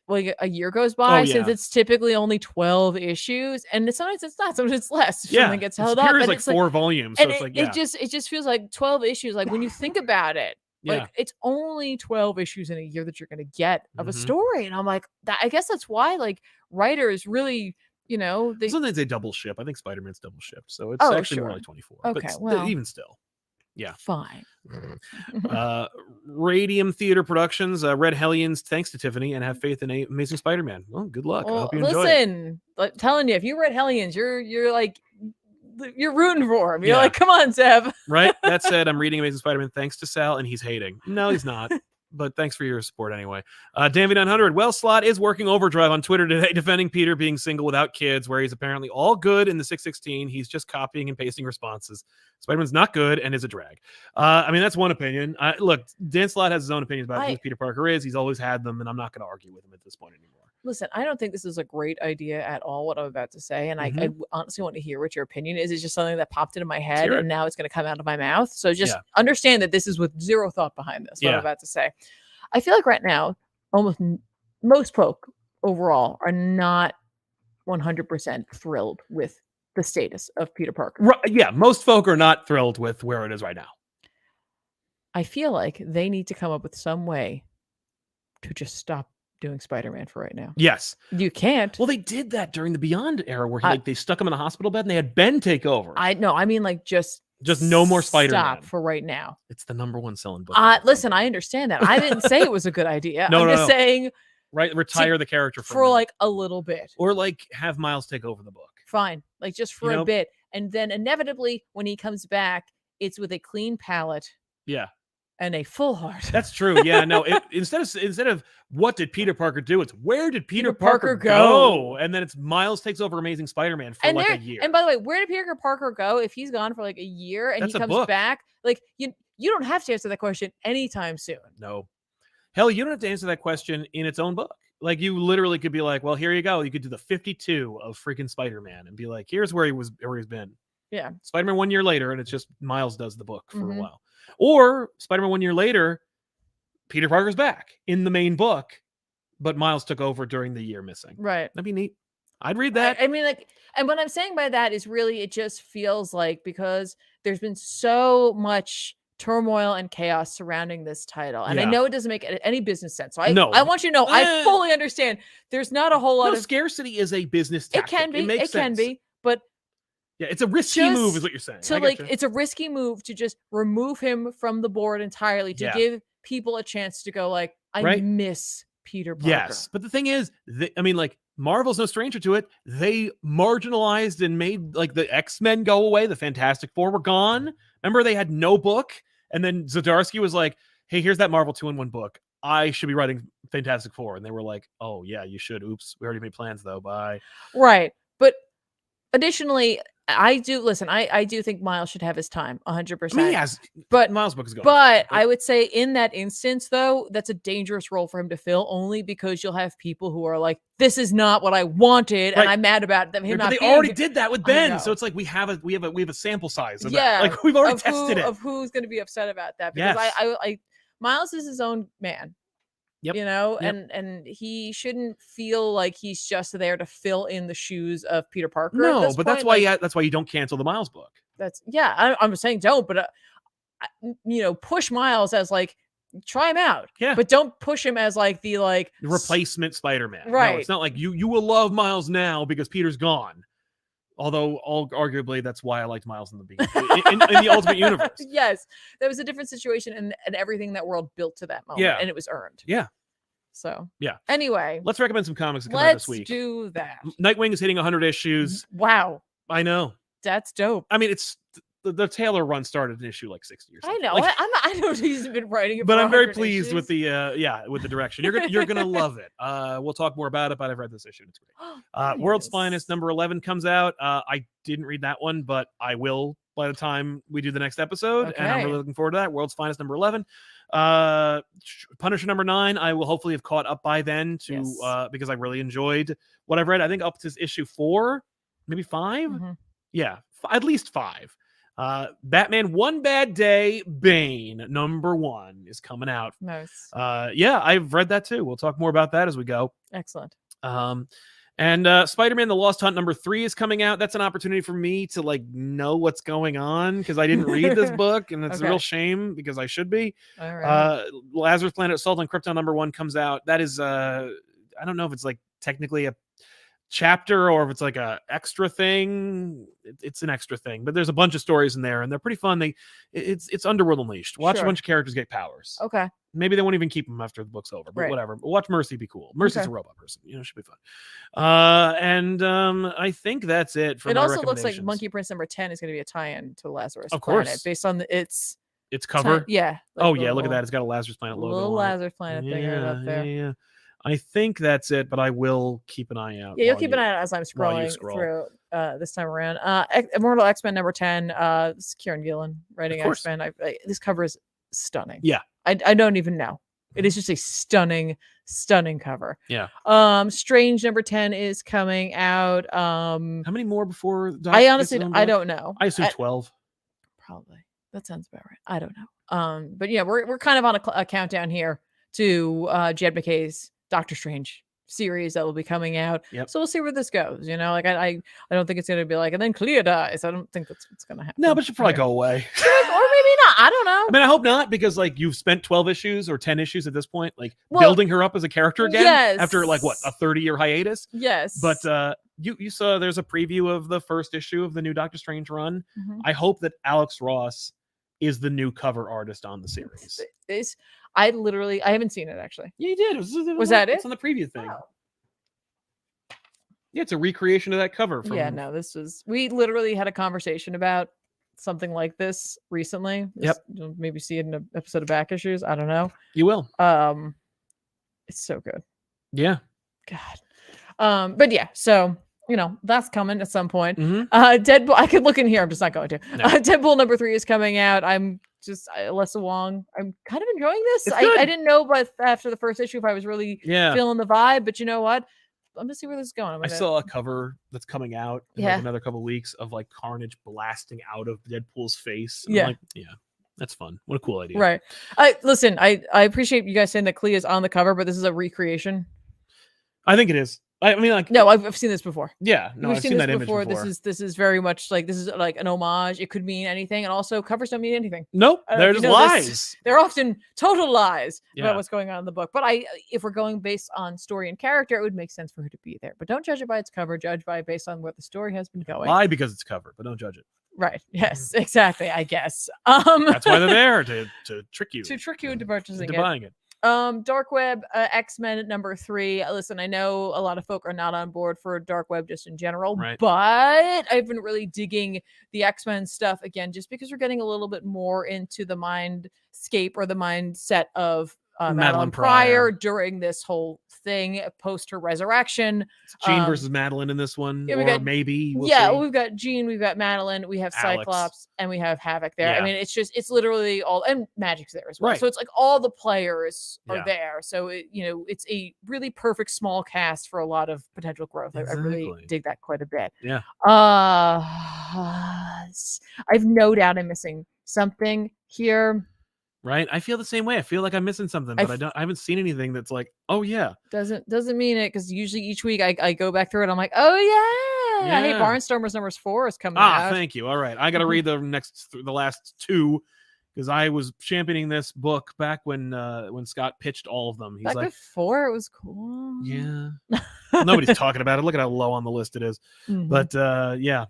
like a year goes by, since it's typically only 12 issues, and sometimes it's not, sometimes it's less. Something gets held up. It's like 4 volumes, so it's it just feels like 12 issues. Like, when you think about it, like, it's only 12 issues in a year that you're going to get of a story, and I'm like, I guess that's why, like, writers really, you know, sometimes they double ship. I think Spider-Man's double shipped, so it's actually more like 24. Okay, but well, even still. Yeah. Fine. Radium Theater Productions, Red Hellions, thanks to Tiffany, and have faith in Amazing Spider-Man. Well, good luck. I hope you enjoy it. Like, telling you, if you read Hellions, you're like, you're rooting for him. You're like, come on, Zeb. Right? That said, I'm reading Amazing Spider-Man thanks to Sal, and he's hating. No, he's not. But thanks for your support anyway. Danvy900, well, Slott is working overdrive on Twitter today, defending Peter being single without kids, where he's apparently all good in the 616. He's just copying and pasting responses. Spider-Man's not good and is a drag. I mean, that's one opinion. Look, Dan Slott has his own opinions about who Peter Parker is. He's always had them, and I'm not going to argue with him at this point anymore. Listen, I don't think this is a great idea at all, what I'm about to say. And I honestly want to hear what your opinion is. It's just something that popped into my head, and now it's going to come out of my mouth. So just understand that this is with zero thought behind this, what I'm about to say. I feel like right now, almost most folk overall are not 100% thrilled with the status of Peter Parker. Right, yeah, most folk are not thrilled with where it is right now. I feel like they need to come up with some way to just stop doing Spider-Man for right now. Yes. You can't. Well, they did that during the Beyond era where they stuck him in a hospital bed and they had Ben take over. I mean, like, just no more Spider-Man. Stop for right now. It's the #1 selling book. Listen, I understand that. I didn't say it was a good idea. I'm just saying, right? Retire the character for like a little bit, or like have Miles take over the book. Fine, like just for a bit, and then inevitably when he comes back, it's with a clean palate. Yeah. And a full heart. That's true. Yeah, no. Instead of what did Peter Parker do, it's where did Peter Parker go? And then it's Miles takes over Amazing Spider-Man for like a year. And by the way, where did Peter Parker go if he's gone for like a year and he comes back? Like, you don't have to answer that question anytime soon. No, hell, you don't have to answer that question in its own book. Like, you literally could be like, well, here you go. You could do the 52 of freaking Spider-Man and be like, here's where he's been. Yeah, Spider-Man 1 year later, and it's just Miles does the book for a while. Or Spider-Man 1 year later, Peter Parker's back in the main book, but Miles took over during the year missing. Right. That'd be neat. I'd read that. I mean, like, and what I'm saying by that is really, it just feels like, because there's been so much turmoil and chaos surrounding this title. And I know it doesn't make any business sense. So I want you to know, I fully understand. There's not a whole lot of scarcity is a business tactic. It can be. It can be. But yeah, it's a risky move, is what you're saying. So, like, it's a risky move to just remove him from the board entirely, to give people a chance to go, like, I miss Peter Parker. Yes, but the thing is, I mean, like, Marvel's no stranger to it. They marginalized and made, like, the X-Men go away. The Fantastic Four were gone. Remember, they had no book, and then Zdarsky was like, hey, here's that Marvel 2-in-1 book. I should be writing Fantastic Four. And they were like, oh, yeah, you should. Oops, we already made plans, though. Bye. Right. But additionally, I do listen. I do think Miles should have his time, 100%. I mean, he has, but Miles' book is going. But I would say in that instance, though, that's a dangerous role for him to fill, only because you'll have people who are like, "This is not what I wanted," and I'm mad about them. But they already did that with Ben, so it's like we have a sample size of that. Like we've already tested it of who's going to be upset about that. Because I Miles is his own man. Yep. You know, and he shouldn't feel like he's just there to fill in the shoes of Peter Parker. No, but that's why that's why you don't cancel the Miles book. I'm saying don't, but push Miles as like try him out. Yeah. But don't push him as like the replacement Spider-Man. Right. No, it's not like you will love Miles now because Peter's gone. Although, arguably, that's why I liked Miles in the Ultimate Universe. Yes, there was a different situation, and everything that world built to that moment, and it was earned. Yeah. So, yeah. Anyway, let's recommend some comics that come out this week. Let's do that. Nightwing is hitting 100 issues. Wow. I know. That's dope. I mean, it's the Taylor run started in issue like 60 or something. I know. I know he's been writing it, but I'm very pleased with the with the direction. You're gonna love it. We'll talk more about it, but I've read this issue. It's great. World's Finest number 11 comes out. I didn't read that one, but I will by the time we do the next episode, and I'm really looking forward to that. World's Finest number 11. Punisher number 9. I will hopefully have caught up by then because I really enjoyed what I've read. I think up to issue 4, maybe 5. Mm-hmm. Yeah, at least 5. Batman One Bad Day Bane number 1 is coming out. Nice. Yeah, I've read that too. We'll talk more about that as we go. Excellent. And Spider-Man The Lost Hunt number 3 is coming out. That's an opportunity for me to like know what's going on because I didn't read this book, and it's a real shame because I should be. All right. Lazarus Planet Assault on Krypton number 1 comes out. That is I don't know if it's like technically a chapter or if it's like a extra thing. It's an extra thing, but there's a bunch of stories in there and they're pretty fun. It's Underworld Unleashed. Watch a bunch of characters get powers. Okay. Maybe they won't even keep them after the book's over, but whatever. But watch Mercy be cool. Mercy's a robot person, should be fun. I think that's it for it also looks like Monkey Prince number 10 is going to be a tie-in to Lazarus Planet based on its cover. Yeah. Like look at that. It's got a Lazarus Planet logo. Little Lazarus Planet thing right up there. Yeah. I think that's it, but I will keep an eye out. Yeah, you'll keep an eye out as I'm scrolling through this time around. Immortal X-Men number 10. This is Kieran Gillen writing X-Men. This cover is stunning. Yeah. I don't even know. It is just a stunning cover. Yeah. Strange number 10 is coming out. How many more before Doc I honestly I don't know. I assume 12. Probably. That sounds about right. I don't know. But yeah, we're kind of on a countdown here to Jed McKay's Doctor Strange series that will be coming out. Yep. So we'll see where this goes. Like I don't think it's going to be like, and then Clea dies. I don't think that's what's going to happen. No, but she'll probably go away. Or maybe not. I don't know. I mean, I hope not, because like you've spent 12 issues or 10 issues at this point, like building her up as a character again after like what, a 30-year hiatus. Yes. But you saw there's a preview of the first issue of the new Doctor Strange run. Mm-hmm. I hope that Alex Ross is the new cover artist on the series. I haven't seen it actually. Yeah, you did. Was that it? It's on the preview thing. Oh. Yeah, it's a recreation of that cover. We literally had a conversation about something like this recently. You'll maybe see it in an episode of Back Issues. I don't know. You will. It's so good. Yeah. God. But yeah, so that's coming at some point. Mm-hmm. Deadpool. I could look in here. I'm just not going to. No. Deadpool number 3 is coming out. I'm just Alessa Wong. I'm kind of enjoying this. I didn't know, but after the first issue, if I was really feeling the vibe. But you know what? I'm gonna see where this is going. I saw a cover that's coming out in like another couple of weeks of like Carnage blasting out of Deadpool's face. And I'm like, that's fun. What a cool idea. Right. I appreciate you guys saying that Clea is on the cover, but this is a recreation. I think it is. I mean, like, no, I've seen this before. Yeah, no, I've seen that image before. This is very much like this is like an homage. It could mean anything, and also covers don't mean anything. Nope, they're just lies. They're often total lies about what's going on in the book. But if we're going based on story and character, it would make sense for her to be there. But don't judge it by its cover. Judge by based on where the story has been going. Lie because it's covered, but don't judge it. Right. Yes. Exactly. I guess. That's why they're there to trick you. To trick you into purchasing into buying it. Dark Web X-Men number 3. Listen, I know a lot of folk are not on board for Dark Web just in general, but I've been really digging the X-Men stuff again, just because we're getting a little bit more into the mindscape or the mindset of Madeline Pryor during this whole thing post her resurrection. Jean versus Madeline in this one, yeah, or maybe we'll yeah, see. we've got Jean, we've got Madeline, we have Alex. Cyclops, and we have Havoc there. Yeah. I mean, it's literally all, and Magic's there as well. Right. So it's like all the players are Yeah. there. So it's a really perfect small cast for a lot of potential growth. I really dig that quite a bit. Yeah. I've no doubt I'm missing something here. Right, I feel the same way. I feel like I'm missing something, but I haven't seen anything that's like, oh yeah. Doesn't mean it, because usually each week I go back through it. I'm like, oh yeah. Hey, Barnstormers #4 is coming out. Thank you. All right, I got to read the last two, because I was championing this book back when Scott pitched all of them. He's back like, before it was cool. Yeah. Nobody's talking about it. Look at how low on the list it is. But yeah.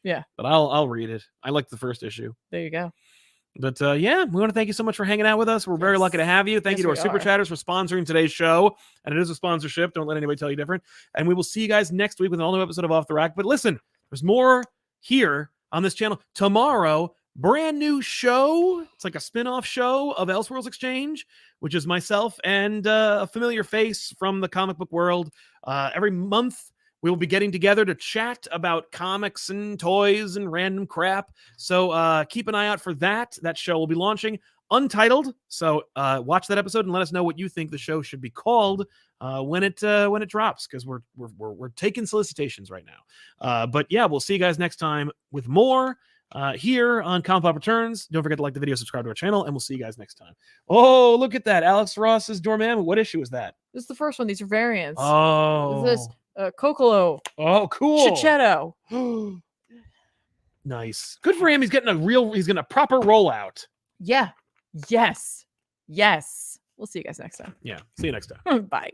Yeah. But I'll read it. I like the first issue. There you go. But yeah, we want to thank you so much for hanging out with us. We're very lucky to have you. Thank you to our super chatters for sponsoring today's show. And it is a sponsorship. Don't let anybody tell you different. And we will see you guys next week with an all-new episode of Off the Rack. But listen, there's more here on this channel. Tomorrow, brand new show. It's like a spin-off show of Elseworlds Exchange, which is myself and a familiar face from the comic book world. Every month, we will be getting together to chat about comics and toys and random crap. So keep an eye out for that. That show will be launching untitled. So watch that episode and let us know what you think the show should be called when it drops, because we're taking solicitations right now. But yeah, we'll see you guys next time with more here on ComicPop Returns. Don't forget to like the video, subscribe to our channel, and we'll see you guys next time. Oh, look at that. Alex Ross's Dormammu. What issue is that? This is the first one. These are variants. Oh. This is Kokolo. Oh, cool. Chichetto. Nice. Good for him. He's getting a proper rollout. Yeah. Yes. We'll see you guys next time. Yeah. See you next time. Bye.